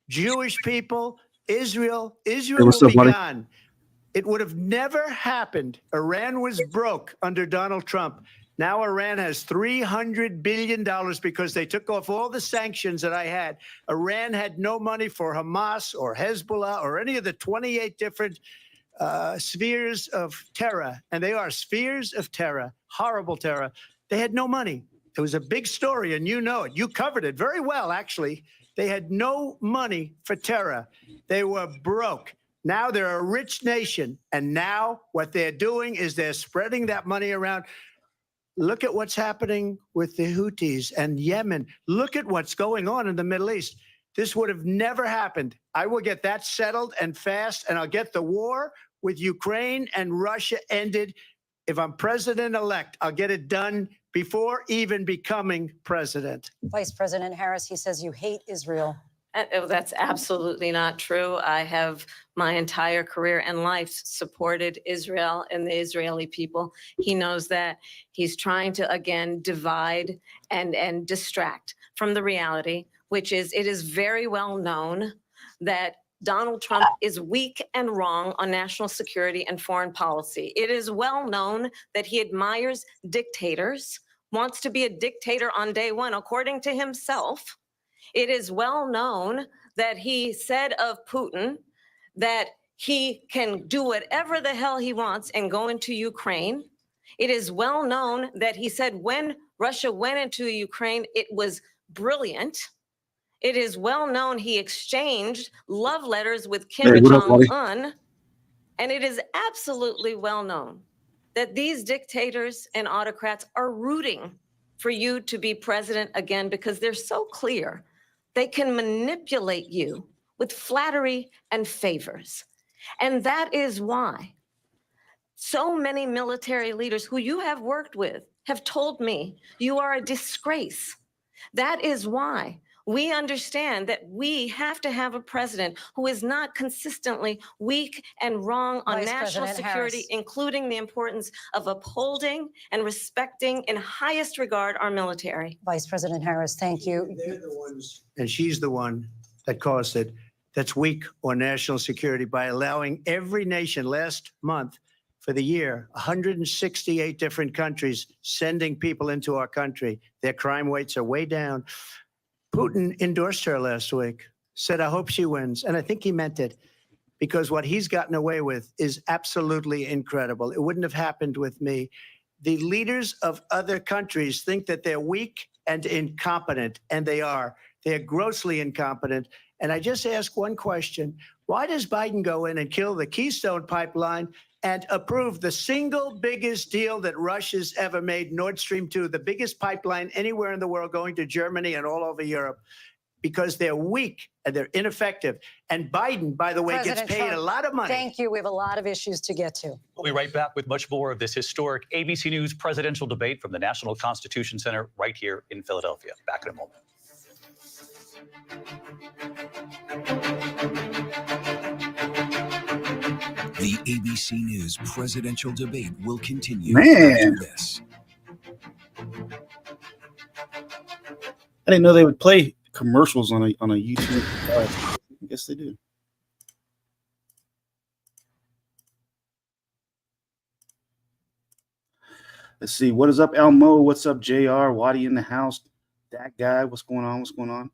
Jewish people, Israel will be gone. It would have never happened. Iran was broke under Donald Trump. Now Iran has $300 billion because they took off all the sanctions that I had. Iran had no money for Hamas or Hezbollah or any of the 28 different spheres of terror. And they are spheres of terror, horrible terror. They had no money. It was a big story, and you know it. You covered it very well, actually. They had no money for terror. They were broke. Now they're a rich nation. And now what they're doing is they're spreading that money around. Look at what's happening with the Houthis and Yemen. Look at what's going on in the Middle East. this would have never happened. I will get that settled and fast, and I'll get the war with Ukraine and Russia ended. If I'm president-elect, I'll get it done before even becoming president.
Vice President Harris, he says you hate Israel.
That's absolutely not true. I have my entire career and life supported Israel and the Israeli people. He knows that. He's trying to, again, divide and distract from the reality, which is it is very well known that Donald Trump is weak and wrong on national security and foreign policy. It is well known that he admires dictators, wants to be a dictator on day one, according to himself. It is well known that he said of Putin that he can do whatever the hell he wants and go into Ukraine. It is well known that he said when Russia went into Ukraine, it was brilliant. It is well known he exchanged love letters with Kim Jong-un. And it is absolutely well known that these dictators and autocrats are rooting for you to be president again because they're so clear. They can manipulate you with flattery and favors. And that is why so many military leaders who you have worked with have told me you are a disgrace. That is why we understand that we have to have a president who is not consistently weak and wrong on
Vice
national
President
security,
Harris.
including the importance of upholding and respecting in highest regard our military.
Vice President Harris, thank you.
They're the ones, and she's the one that caused it, that's weak on national security by allowing every nation last month for the year, 168 different countries sending people into our country. Their crime rates are way down. Putin endorsed her last week, said, I hope she wins. And I think he meant it because what he's gotten away with is absolutely incredible. It wouldn't have happened with me. The leaders of other countries think that they're weak and incompetent, and they are. They're grossly incompetent. And I just ask one question. Why does Biden go in and kill the Keystone Pipeline and approve the single biggest deal that Russia's ever made, Nord Stream 2, the biggest pipeline anywhere in the world going to Germany and all over Europe? Because they're weak and they're ineffective. And Biden, by the way,
President
gets paid
Trump,
a lot of money.
Thank you. We have a lot of issues to get to.
We'll be right back with much more of this historic ABC News presidential debate from the National Constitution Center right here in Philadelphia. Back in a moment.
The ABC News presidential debate will continue
Man.
after this.
I didn't know they would play commercials on a YouTube. I guess they do. Let's see. What is up, Elmo? What's up, JR? Waddy in the house. That guy. What's going on? What's going on?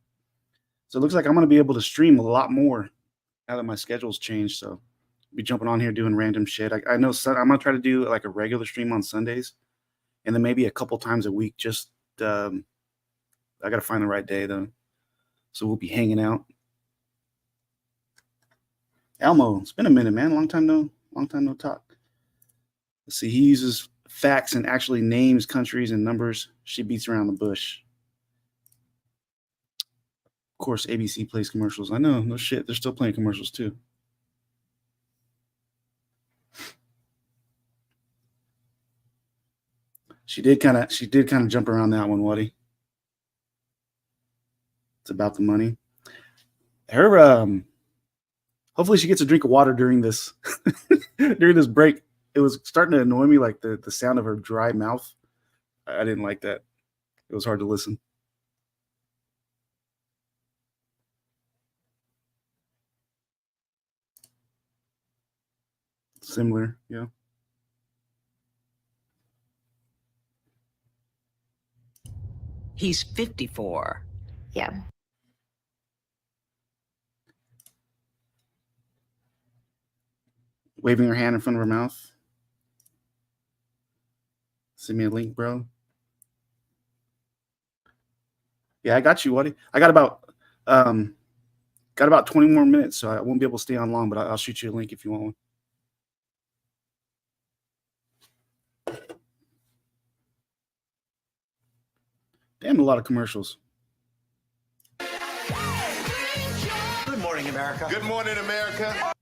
So it looks like I'm going to be able to stream a lot more now that my schedule's changed. So I'll be jumping on here doing random shit. I know I'm going to try to do like a regular stream on Sundays and then maybe a couple times a week. Just I got to find the right day though. So we'll be hanging out. Elmo, it's been a minute, man. Long time no talk. Let's see. He uses facts and actually names countries and numbers. She beats around the bush. Of course, ABC plays commercials. I know, no shit. They're still playing commercials too. She did kind of jump around that one, Waddy. It's about the money. Her hopefully she gets a drink of water during this during this break. It was starting to annoy me, like the sound of her dry mouth. I didn't like that. It was hard to listen. Similar, yeah.
He's 54.
Yeah.
Waving her hand in front of her mouth. Send me a link, bro. Yeah, I got you, Waddy. I got about 20 more minutes, so I won't be able to stay on long, but I'll shoot you a link if you want one. Damn, a lot of commercials.
morning, America.
Good morning, America.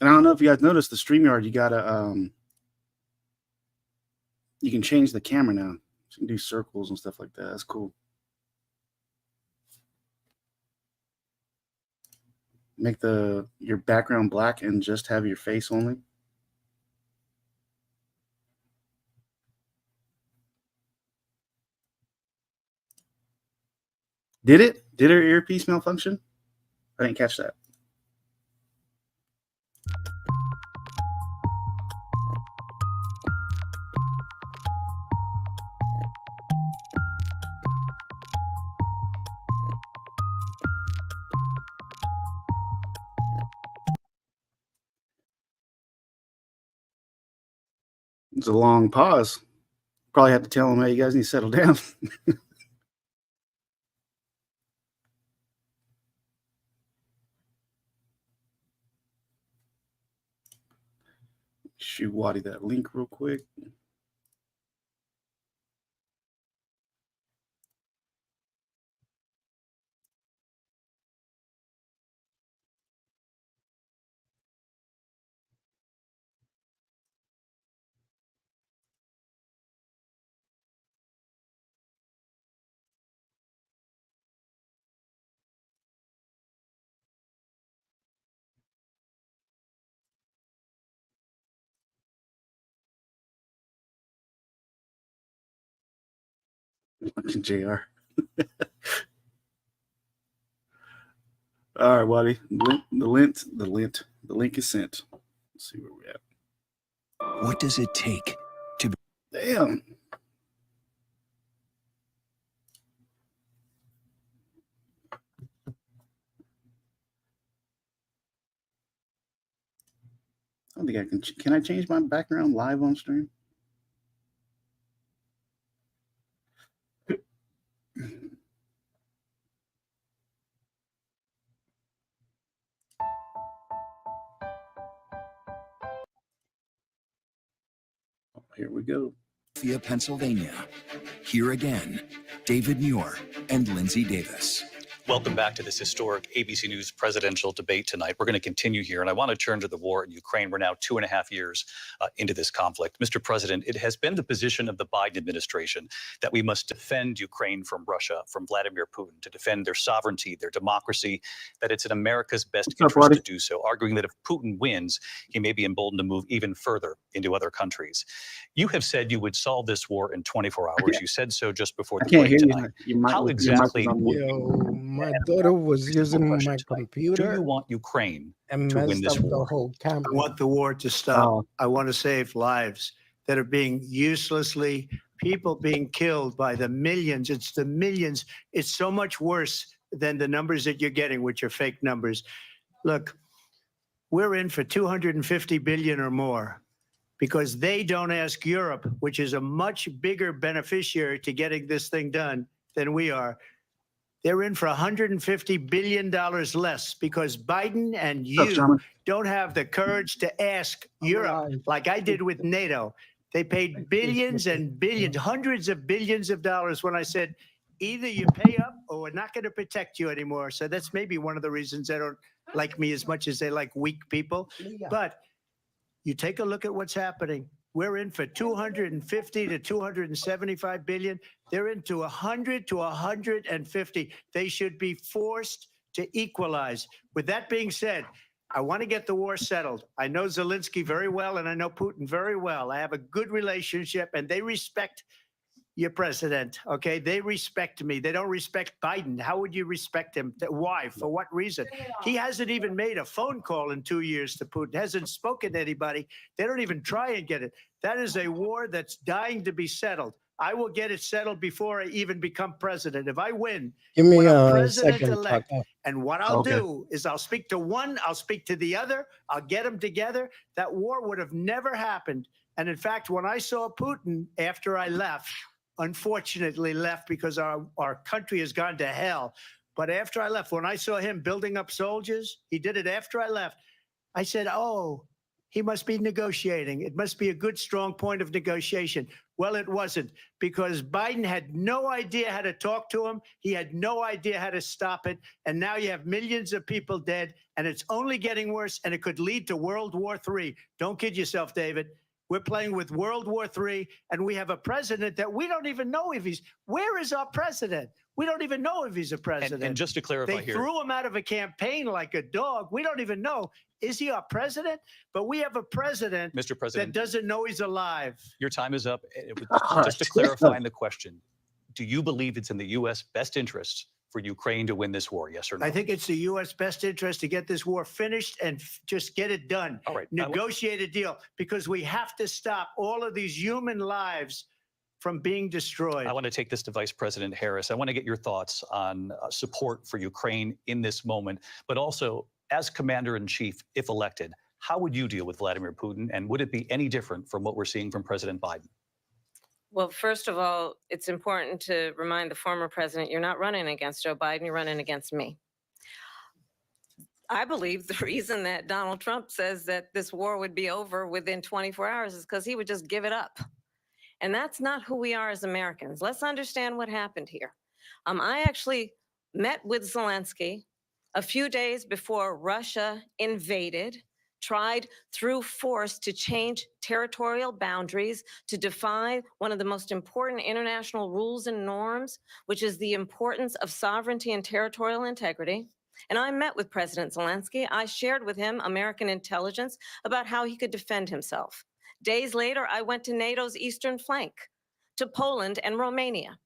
And I don't know if you guys noticed the StreamYard, you gotta you can change the camera now. You can do circles and stuff like that. That's cool. Make your background black and just have your face only. Did it? Did her earpiece malfunction? I didn't catch that. It's a long pause. Probably have to tell them, hey, you guys need to settle down. Shoot Waddy that link real quick. JR. All right, Waddy. The link is sent. Let's see where we're at.
What does it take to be?
Damn. I don't think I can. Can I change my background live on stream? Here we go.
Philadelphia, Pennsylvania. Here again, David Muir and Lindsay Davis.
Welcome back to this historic ABC News presidential debate tonight. We're going to continue here, and I want to turn to the war in Ukraine. We're now 2.5 years into this conflict. Mr. President, it has been the position of the Biden administration that we must defend Ukraine from Russia, from Vladimir Putin, to defend their sovereignty, their democracy, that it's in America's best interest to do so, arguing that if Putin wins, he may be emboldened to move even further into other countries. You have said you would solve this war in 24 hours. You said so just before the break tonight. How exactly would
my daughter was using my
do
computer
you want Ukraine
and
to win
messed
this
up the
war?
whole camera.
I want the war to stop. I want to save lives that are being uselessly, people being killed by the millions. It's the millions. It's so much worse than the numbers that you're getting, which are fake numbers. Look, we're in for 250 billion or more because they don't ask Europe, which is a much bigger beneficiary to getting this thing done than we are. They're in for $150 billion less because Biden and you don't have the courage to ask Europe like I did with NATO. They paid billions and billions, hundreds of billions of dollars when I said, either you pay up or we're not going to protect you anymore. So that's maybe one of the reasons they don't like me as much as they like weak people. But you take a look at what's happening. We're in for 250 to 275 billion. They're into 100 to 150. They should be forced to equalize. With that being said, I want to get the war settled. I know Zelensky very well, and I know Putin very well. I have a good relationship, and they respect your president, okay? They respect me. They don't respect Biden. How would you respect him? Why? For what reason? He hasn't even made a phone call in 2 years to Putin, hasn't spoken to anybody. They don't even try and get it. That is a war that's dying to be settled. I will get it settled before I even become president. If I win,
Give me
when I'm
a second.
president-elect, and what I'll do is I'll speak to one, I'll speak to the other, I'll get them together. That war would have never happened. And in fact, when I saw Putin after I left, unfortunately left because our country has gone to hell. But after I left, when I saw him building up soldiers, he did it after I left. I said, oh, he must be negotiating. It must be a good, strong point of negotiation. Well, it wasn't, because Biden had no idea how to talk to him. He had no idea how to stop it. And now you have millions of people dead, and it's only getting worse, and it could lead to World War III. Don't kid yourself, David. We're playing with World War III, and we have a president that we don't even know if he's, where is our president? We don't even know if he's a president.
And just to clarify
They
here,
threw him out of a campaign like a dog. We don't even know. Is he our president? But we have a president
Mr.
that
President,
doesn't know he's alive.
your time is up.
Ah,
Just to
shit.
clarify in the question, do you believe it's in the U.S. best interest for Ukraine to win this war? Yes or no?
I think it's the U.S. best interest to get this war finished and just get it done.
All right.
Negotiate a deal, because we have to stop all of these human lives from being destroyed.
I want to take this to Vice President Harris. I want to get your thoughts on support for Ukraine in this moment, but also as Commander in Chief, if elected, how would you deal with Vladimir Putin? And would it be any different from what we're seeing from President Biden?
Well, first of all, it's important to remind the former president, you're not running against Joe Biden, you're running against me. I believe the reason that Donald Trump says that this war would be over within 24 hours is because he would just give it up. And that's not who we are as Americans. Let's understand what happened here. I actually met with Zelensky a few days before Russia invaded, tried through force to change territorial boundaries, to defy one of the most important international rules and norms, which is the importance of sovereignty and territorial integrity. And I met with President Zelensky. I shared with him American intelligence about how he could defend himself. Days later, I went to NATO's eastern flank, to Poland and Romania.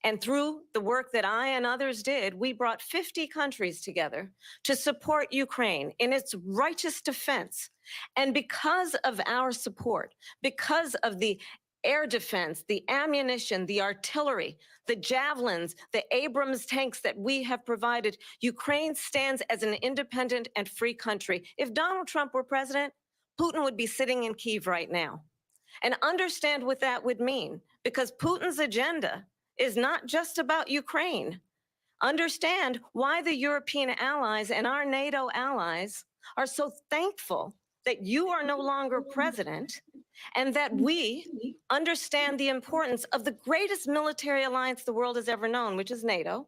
And through the work that I and others did, we brought 50 countries together to support Ukraine in its righteous defense. And because of our support, because of the air defense, the ammunition, the artillery, the javelins, the Abrams tanks that we have provided, Ukraine stands as an independent and free country. If Donald Trump were president, Putin would be sitting in Kyiv right now. And understand what that would mean, because Putin's agenda is not just about Ukraine. Understand why the European allies and our NATO allies are so thankful that you are no longer president, and that we understand the importance of the greatest military alliance the world has ever known, which is NATO,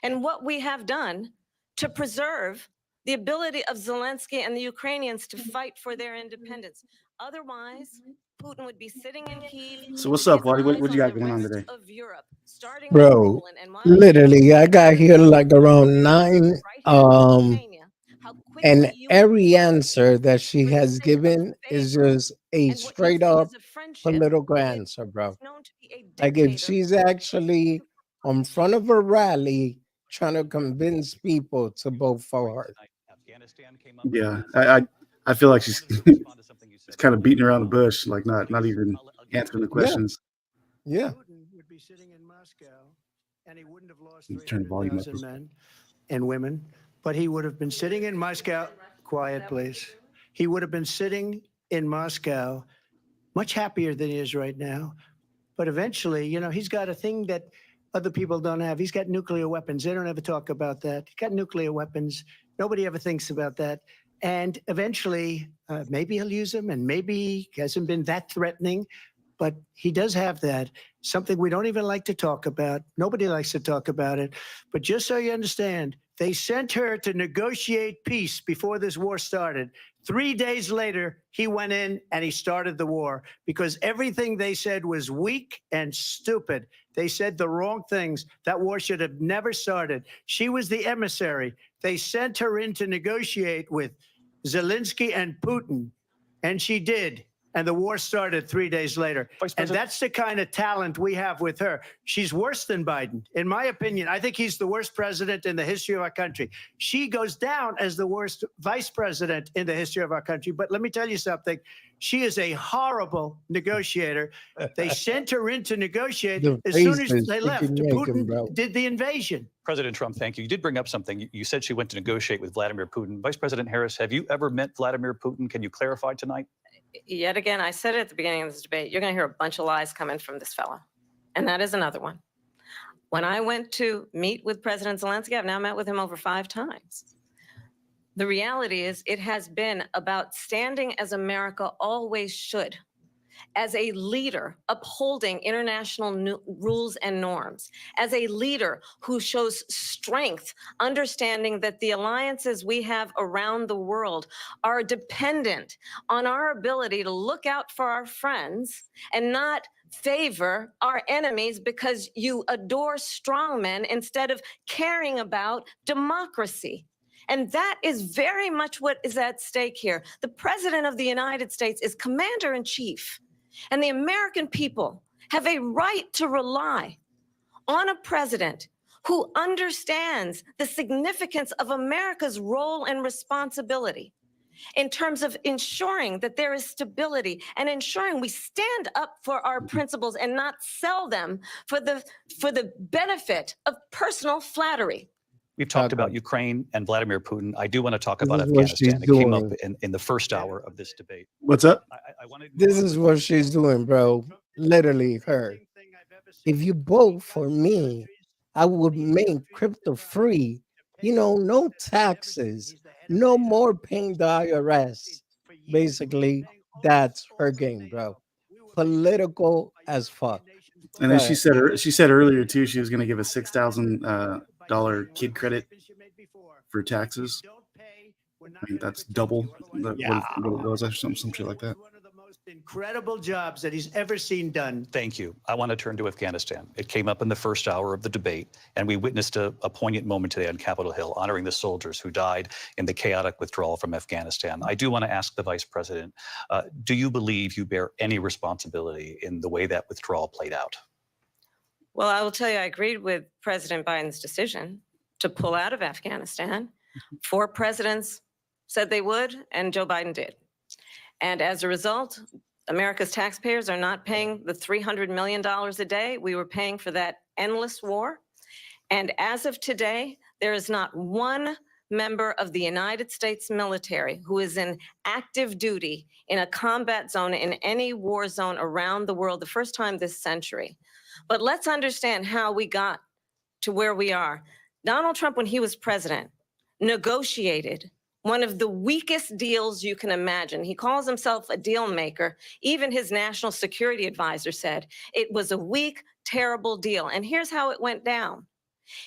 and what we have done to preserve the ability of Zelensky and the Ukrainians to fight for their independence. Otherwise, Putin would be sitting in Kyiv.
So what's up, Waddy? What you got going on today?
Of Europe, starting
Bro,
with Poland, and while
literally, I got here like around 9. And every answer that she has given is just a straight up political answer, bro. Like if she's actually in front of a rally trying to convince people to vote for her.
Yeah, I feel like she's it's kind of beating around the bush, like not even answering the questions.
Yeah.
Putin would be sitting in Moscow, and he wouldn't have lost
Turn the volume up.
300,000 men and women, but he would have been sitting in Moscow. Quiet, please. He would have been sitting in Moscow, much happier than he is right now. But eventually, you know, he's got a thing that other people don't have. He's got nuclear weapons. They don't ever talk about that. He's got nuclear weapons. Nobody ever thinks about that. And eventually, maybe he'll use them, and maybe he hasn't been that threatening, but he does have that, something we don't even like to talk about. Nobody likes to talk about it. But just so you understand, they sent her to negotiate peace before this war started. 3 days later, he went in and he started the war, because everything they said was weak and stupid. They said the wrong things. That war should have never started. She was the emissary. They sent her in to negotiate with Zelensky and Putin, and she did. And the war started 3 days later. And that's the kind of talent we have with her. She's worse than Biden. In my opinion, I think he's the worst president in the history of our country. She goes down as the worst vice president in the history of our country. But let me tell you something. She is a horrible negotiator. They sent her in to negotiate as soon as they left. Putin did the invasion.
President Trump, thank you. You did bring up something. You said she went to negotiate with Vladimir Putin. Vice President Harris, have you ever met Vladimir Putin? Can you clarify tonight?
Yet again, I said it at the beginning of this debate, you're going to hear a bunch of lies coming from this fellow. And that is another one. When I went to meet with President Zelensky, I've now met with him over 5 times. The reality is it has been about standing as America always should, as a leader upholding international rules and norms, as a leader who shows strength, understanding that the alliances we have around the world are dependent on our ability to look out for our friends and not favor our enemies because you adore strongmen instead of caring about democracy. And that is very much what is at stake here. The President of the United States is commander in chief. And the American people have a right to rely on a president who understands the significance of America's role and responsibility in terms of ensuring that there is stability and ensuring we stand up for our principles and not sell them for the benefit of personal flattery.
We've talked about
Okay.
Ukraine and Vladimir Putin. I do want to talk
This
about
is what she's
Afghanistan. It came up
doing.
in the first hour of this debate.
What's up?
I wanted
This is what she's doing, bro. Literally her. If you vote for me, I would make crypto free. You know, no taxes, no more paying the IRS. Basically, that's her game, bro. Political as fuck.
And then
Right.
she said earlier too she was going to give a $6,000 kid credit for taxes. I mean, that's double what it was or some shit like that.
One of the most incredible jobs that he's ever seen done.
Thank you. I want to turn to Afghanistan. It came up in the first hour of the debate, and we witnessed a poignant moment today on Capitol Hill, honoring the soldiers who died in the chaotic withdrawal from Afghanistan. I do want to ask the Vice President, do you believe you bear any responsibility in the way that withdrawal played out?
Well, I will tell you, I agreed with President Biden's decision to pull out of Afghanistan. 4 presidents said they would, and Joe Biden did. And as a result, America's taxpayers are not paying the $300 million a day we were paying for that endless war. And as of today, there is not one member of the United States military who is in active duty in a combat zone in any war zone around the world, the first time this century. But let's understand how we got to where we are. Donald Trump, when he was president, negotiated one of the weakest deals you can imagine. He calls himself a deal maker. Even his national security advisor said it was a weak, terrible deal. And here's how it went down.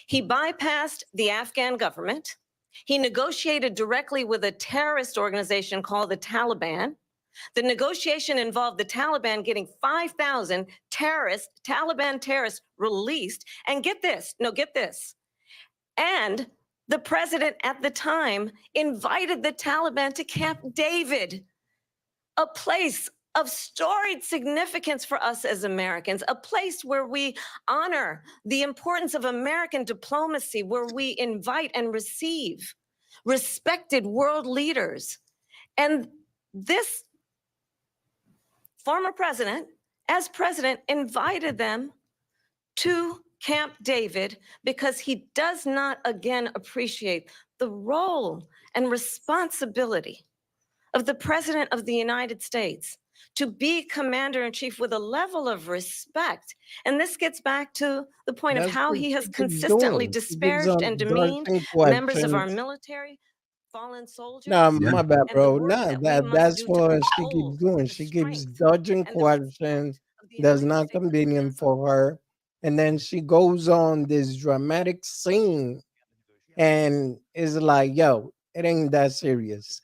He bypassed the Afghan government. He negotiated directly with a terrorist organization called the Taliban. The negotiation involved the Taliban getting 5,000 Taliban terrorists released. And get this, and the president at the time invited the Taliban to Camp David, a place of storied significance for us as Americans, a place where we honor the importance of American diplomacy, where we invite and receive respected world leaders. And this former president, as president, invited them to Camp David because he does not again appreciate the role and responsibility of the President of the United States to be commander in chief with a level of respect. And this gets back to the point of
That's
how
what
he has
she keeps
consistently
doing. She keeps
disparaged and demeaned
dodging
members of our
questions.
military, fallen soldiers.
Nah,
Yeah.
my bad,
and the
bro.
work
Nah,
that we must
that's
do to
what she
uphold
keeps doing.
the
She keeps
strength
dodging
and the respect
questions
of the
that's
United
not
States of
convenient
America.
for her. And then she goes on this dramatic scene and is like, yo, it ain't that serious.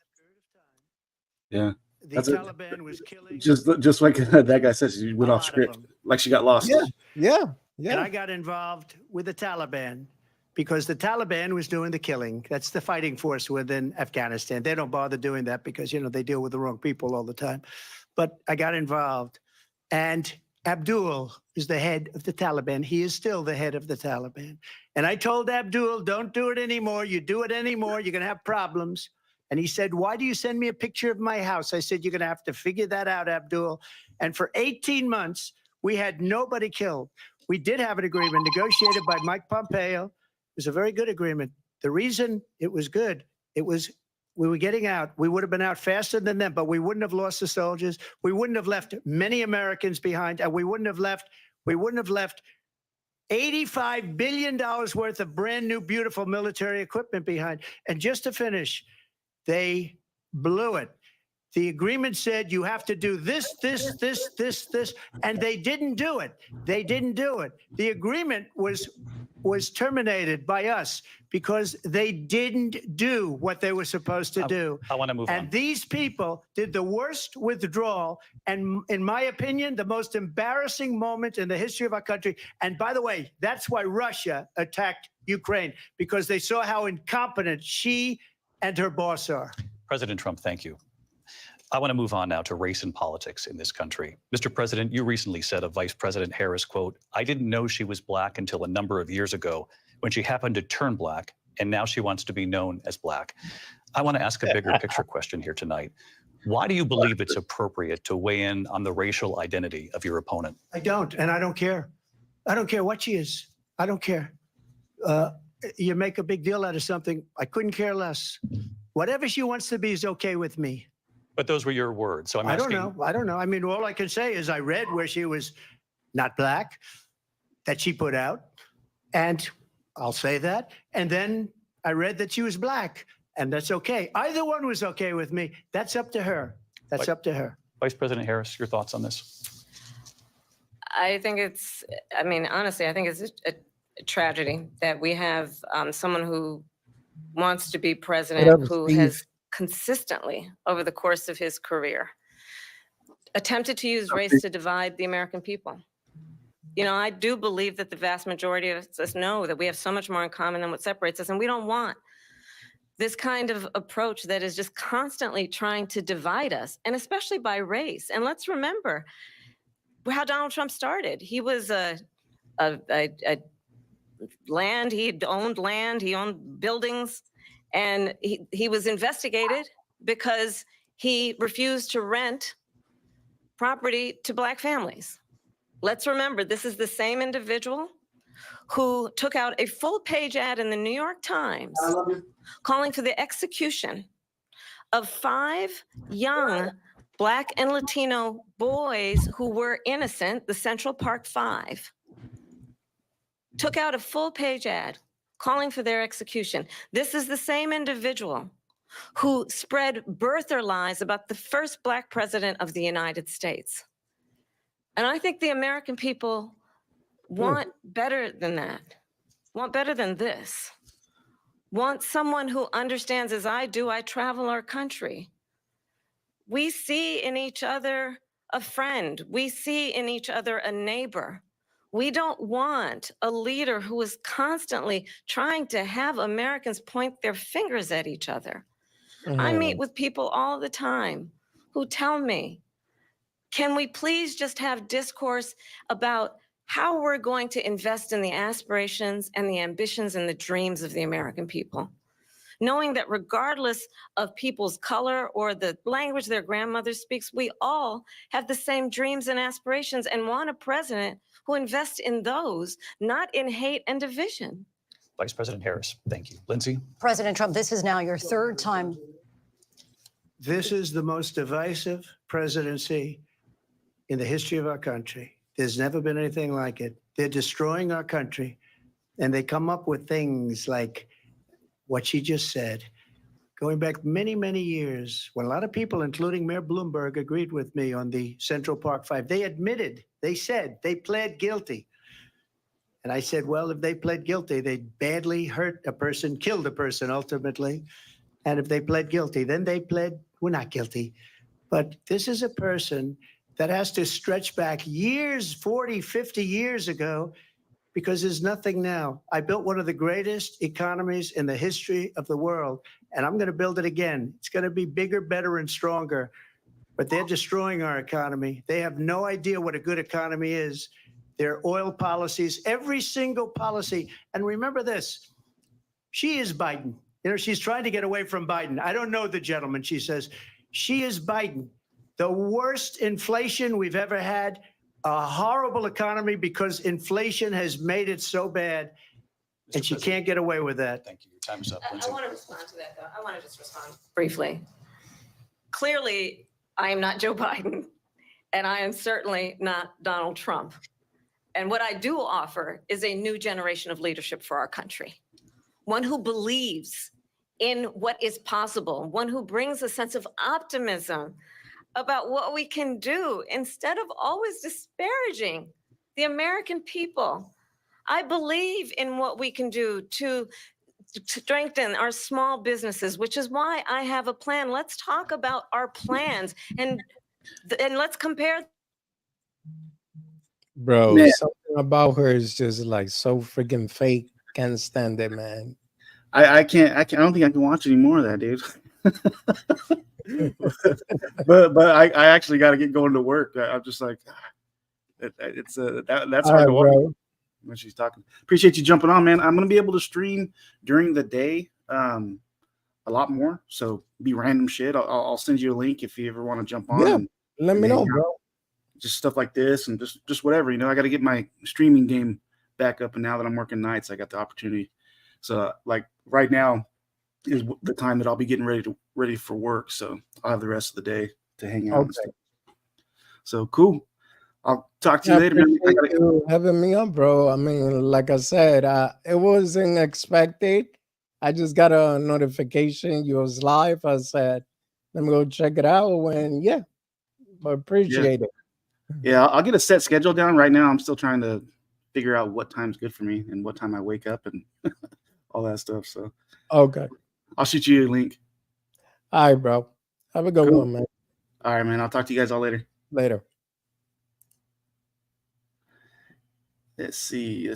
Yeah.
The
That's it.
Taliban was killing
Just like that guy says, she
a
went
lot
off
of
script.
them.
Like she got lost.
Yeah. Yeah.
And
Yeah.
I got involved with the Taliban because the Taliban was doing the killing. That's the fighting force within Afghanistan. They don't bother doing that because, they deal with the wrong people all the time. But I got involved. And Abdul is the head of the Taliban. He is still the head of the Taliban. And I told Abdul, don't do it anymore. You do it anymore, you're going to have problems. And he said, why do you send me a picture of my house? I said, you're going to have to figure that out, Abdul. And for 18 months, we had nobody killed. We did have an agreement negotiated by Mike Pompeo. It was a very good agreement. The reason it was good, we were getting out. We would have been out faster than them, but we wouldn't have lost the soldiers. We wouldn't have left many Americans behind, and we wouldn't have left $85 billion worth of brand new, beautiful military equipment behind. And just to finish, They blew it. The agreement said you have to do this, and they didn't do it. They didn't do it. The agreement was terminated by us because they didn't do what they were supposed to do.
I want to move
And
on.
these people did the worst withdrawal, and in my opinion, the most embarrassing moment in the history of our country. And by the way, that's why Russia attacked Ukraine, because they saw how incompetent she and her boss are.
President Trump, thank you. I want to move on now to race and politics in this country. Mr. President, you recently said of Vice President Harris, quote, "I didn't know she was black until a number of years ago when she happened to turn black, and now she wants to be known as black." I want to ask a bigger picture question here tonight. Why do you believe it's appropriate to weigh in on the racial identity of your opponent?
I don't, and I don't care. I don't care what she is. I don't care. You make a big deal out of something. I couldn't care less. Whatever she wants to be is okay with me.
But those were your words. So I'm
I don't
asking.
know. I don't know. I mean, all I can say is I read where she was not black, that she put out, and I'll say that. And then I read that she was black, and that's okay. Either one was okay with me. That's up to her. That's up to her.
Vice President Harris, your thoughts on this?
I think it's, I mean, honestly, I think it's a tragedy that we have someone who wants to be president
up,
who
Steve?
has consistently, over the course of his career, attempted to use race to divide the American people. You know, I do believe that the vast majority of us know that we have so much more in common than what separates us, and we don't want this kind of approach that is just constantly trying to divide us, and especially by race. And let's remember how Donald Trump started. He was land, he owned buildings, and he was investigated because he refused to rent property to black families. Let's remember, this is the same individual who took out a full-page ad in the New York Times calling for the execution of 5 young Black and Latino boys who were innocent, the Central Park 5. Took out a full-page ad calling for their execution. This is the same individual who spread birther lies about the first Black president of the United States. And I think the American people want better than that, want better than this, want someone who understands, as I do, I travel our country. We see in each other a friend. We see in each other a neighbor. We don't want a leader who is constantly trying to have Americans point their fingers at each other. I meet with people all the time who tell me, can we please just have discourse about how we're going to invest in the aspirations and the ambitions and the dreams of the American people? Knowing that regardless of people's color or the language their grandmother speaks, we all have the same dreams and aspirations and want a president who invests in those, not in hate and division.
Vice President Harris, thank you. Lindsay?
President Trump, this is now your third time.
This is the most divisive presidency in the history of our country. There's never been anything like it. They're destroying our country, and they come up with things like what she just said, going back many, many years, when a lot of people, including Mayor Bloomberg, agreed with me on the Central Park 5. They admitted, they said, they pled guilty. And I said, well, if they pled guilty, they badly hurt a person, killed a person ultimately. And if they pled guilty, then they pled, we're not guilty. But this is a person that has to stretch back years, 40, 50 years ago, because there's nothing now. I built one of the greatest economies in the history of the world, and I'm going to build it again. It's going to be bigger, better, and stronger. But they're destroying our economy. They have no idea what a good economy is. Their oil policies, every single policy. And remember this, she is Biden. You know, she's trying to get away from Biden. I don't know the gentleman, she says. She is Biden. The worst inflation we've ever had, a horrible economy because inflation has made it so bad, and she can't get away with that.
Thank you. Your time is up.
I
Lindsay.
want to respond to that, though. I want to just respond briefly. Clearly, I am not Joe Biden, and I am certainly not Donald Trump. And what I do offer is a new generation of leadership for our country, one who believes in what is possible, one who brings a sense of optimism about what we can do instead of always disparaging the American people. I believe in what we can do to strengthen our small businesses, which is why I have a plan. Let's talk about our plans and let's compare.
Bro,
Man.
something about her is just like so freaking fake. Can't stand it, man.
I don't think I can watch any more of that, dude. but I actually got to get going to work. I'm just like, that's
All
hard
right,
to watch
bro.
when she's talking. Appreciate you jumping on, man. I'm gonna be able to stream during the day a lot more. So be random shit. I'll send you a link if you ever want to jump on.
Yeah.
And
Let me
hang
know,
out.
bro.
Just stuff like this and just whatever. You know, I got to get my streaming game back up, and now that I'm working nights, I got the opportunity. So like right now is the time that I'll be getting ready for work. So I'll have the rest of the day to hang out.
Okay.
And stuff. So cool. I'll talk to you
I
later, man. I
appreciate
gotta,
you having me up, bro. I mean, like I said, it wasn't expected. I just got a notification you was live. I said, let me go check it out. And yeah, but appreciate it.
yeah, I'll get a set schedule down right now. I'm still trying to figure out what time's good for me and what time I wake up and all that stuff. So
Okay.
I'll shoot you a link.
All right, bro. Have a good
Cool.
one, man.
All right, man. I'll talk to you guys all later.
Later.
Let's see.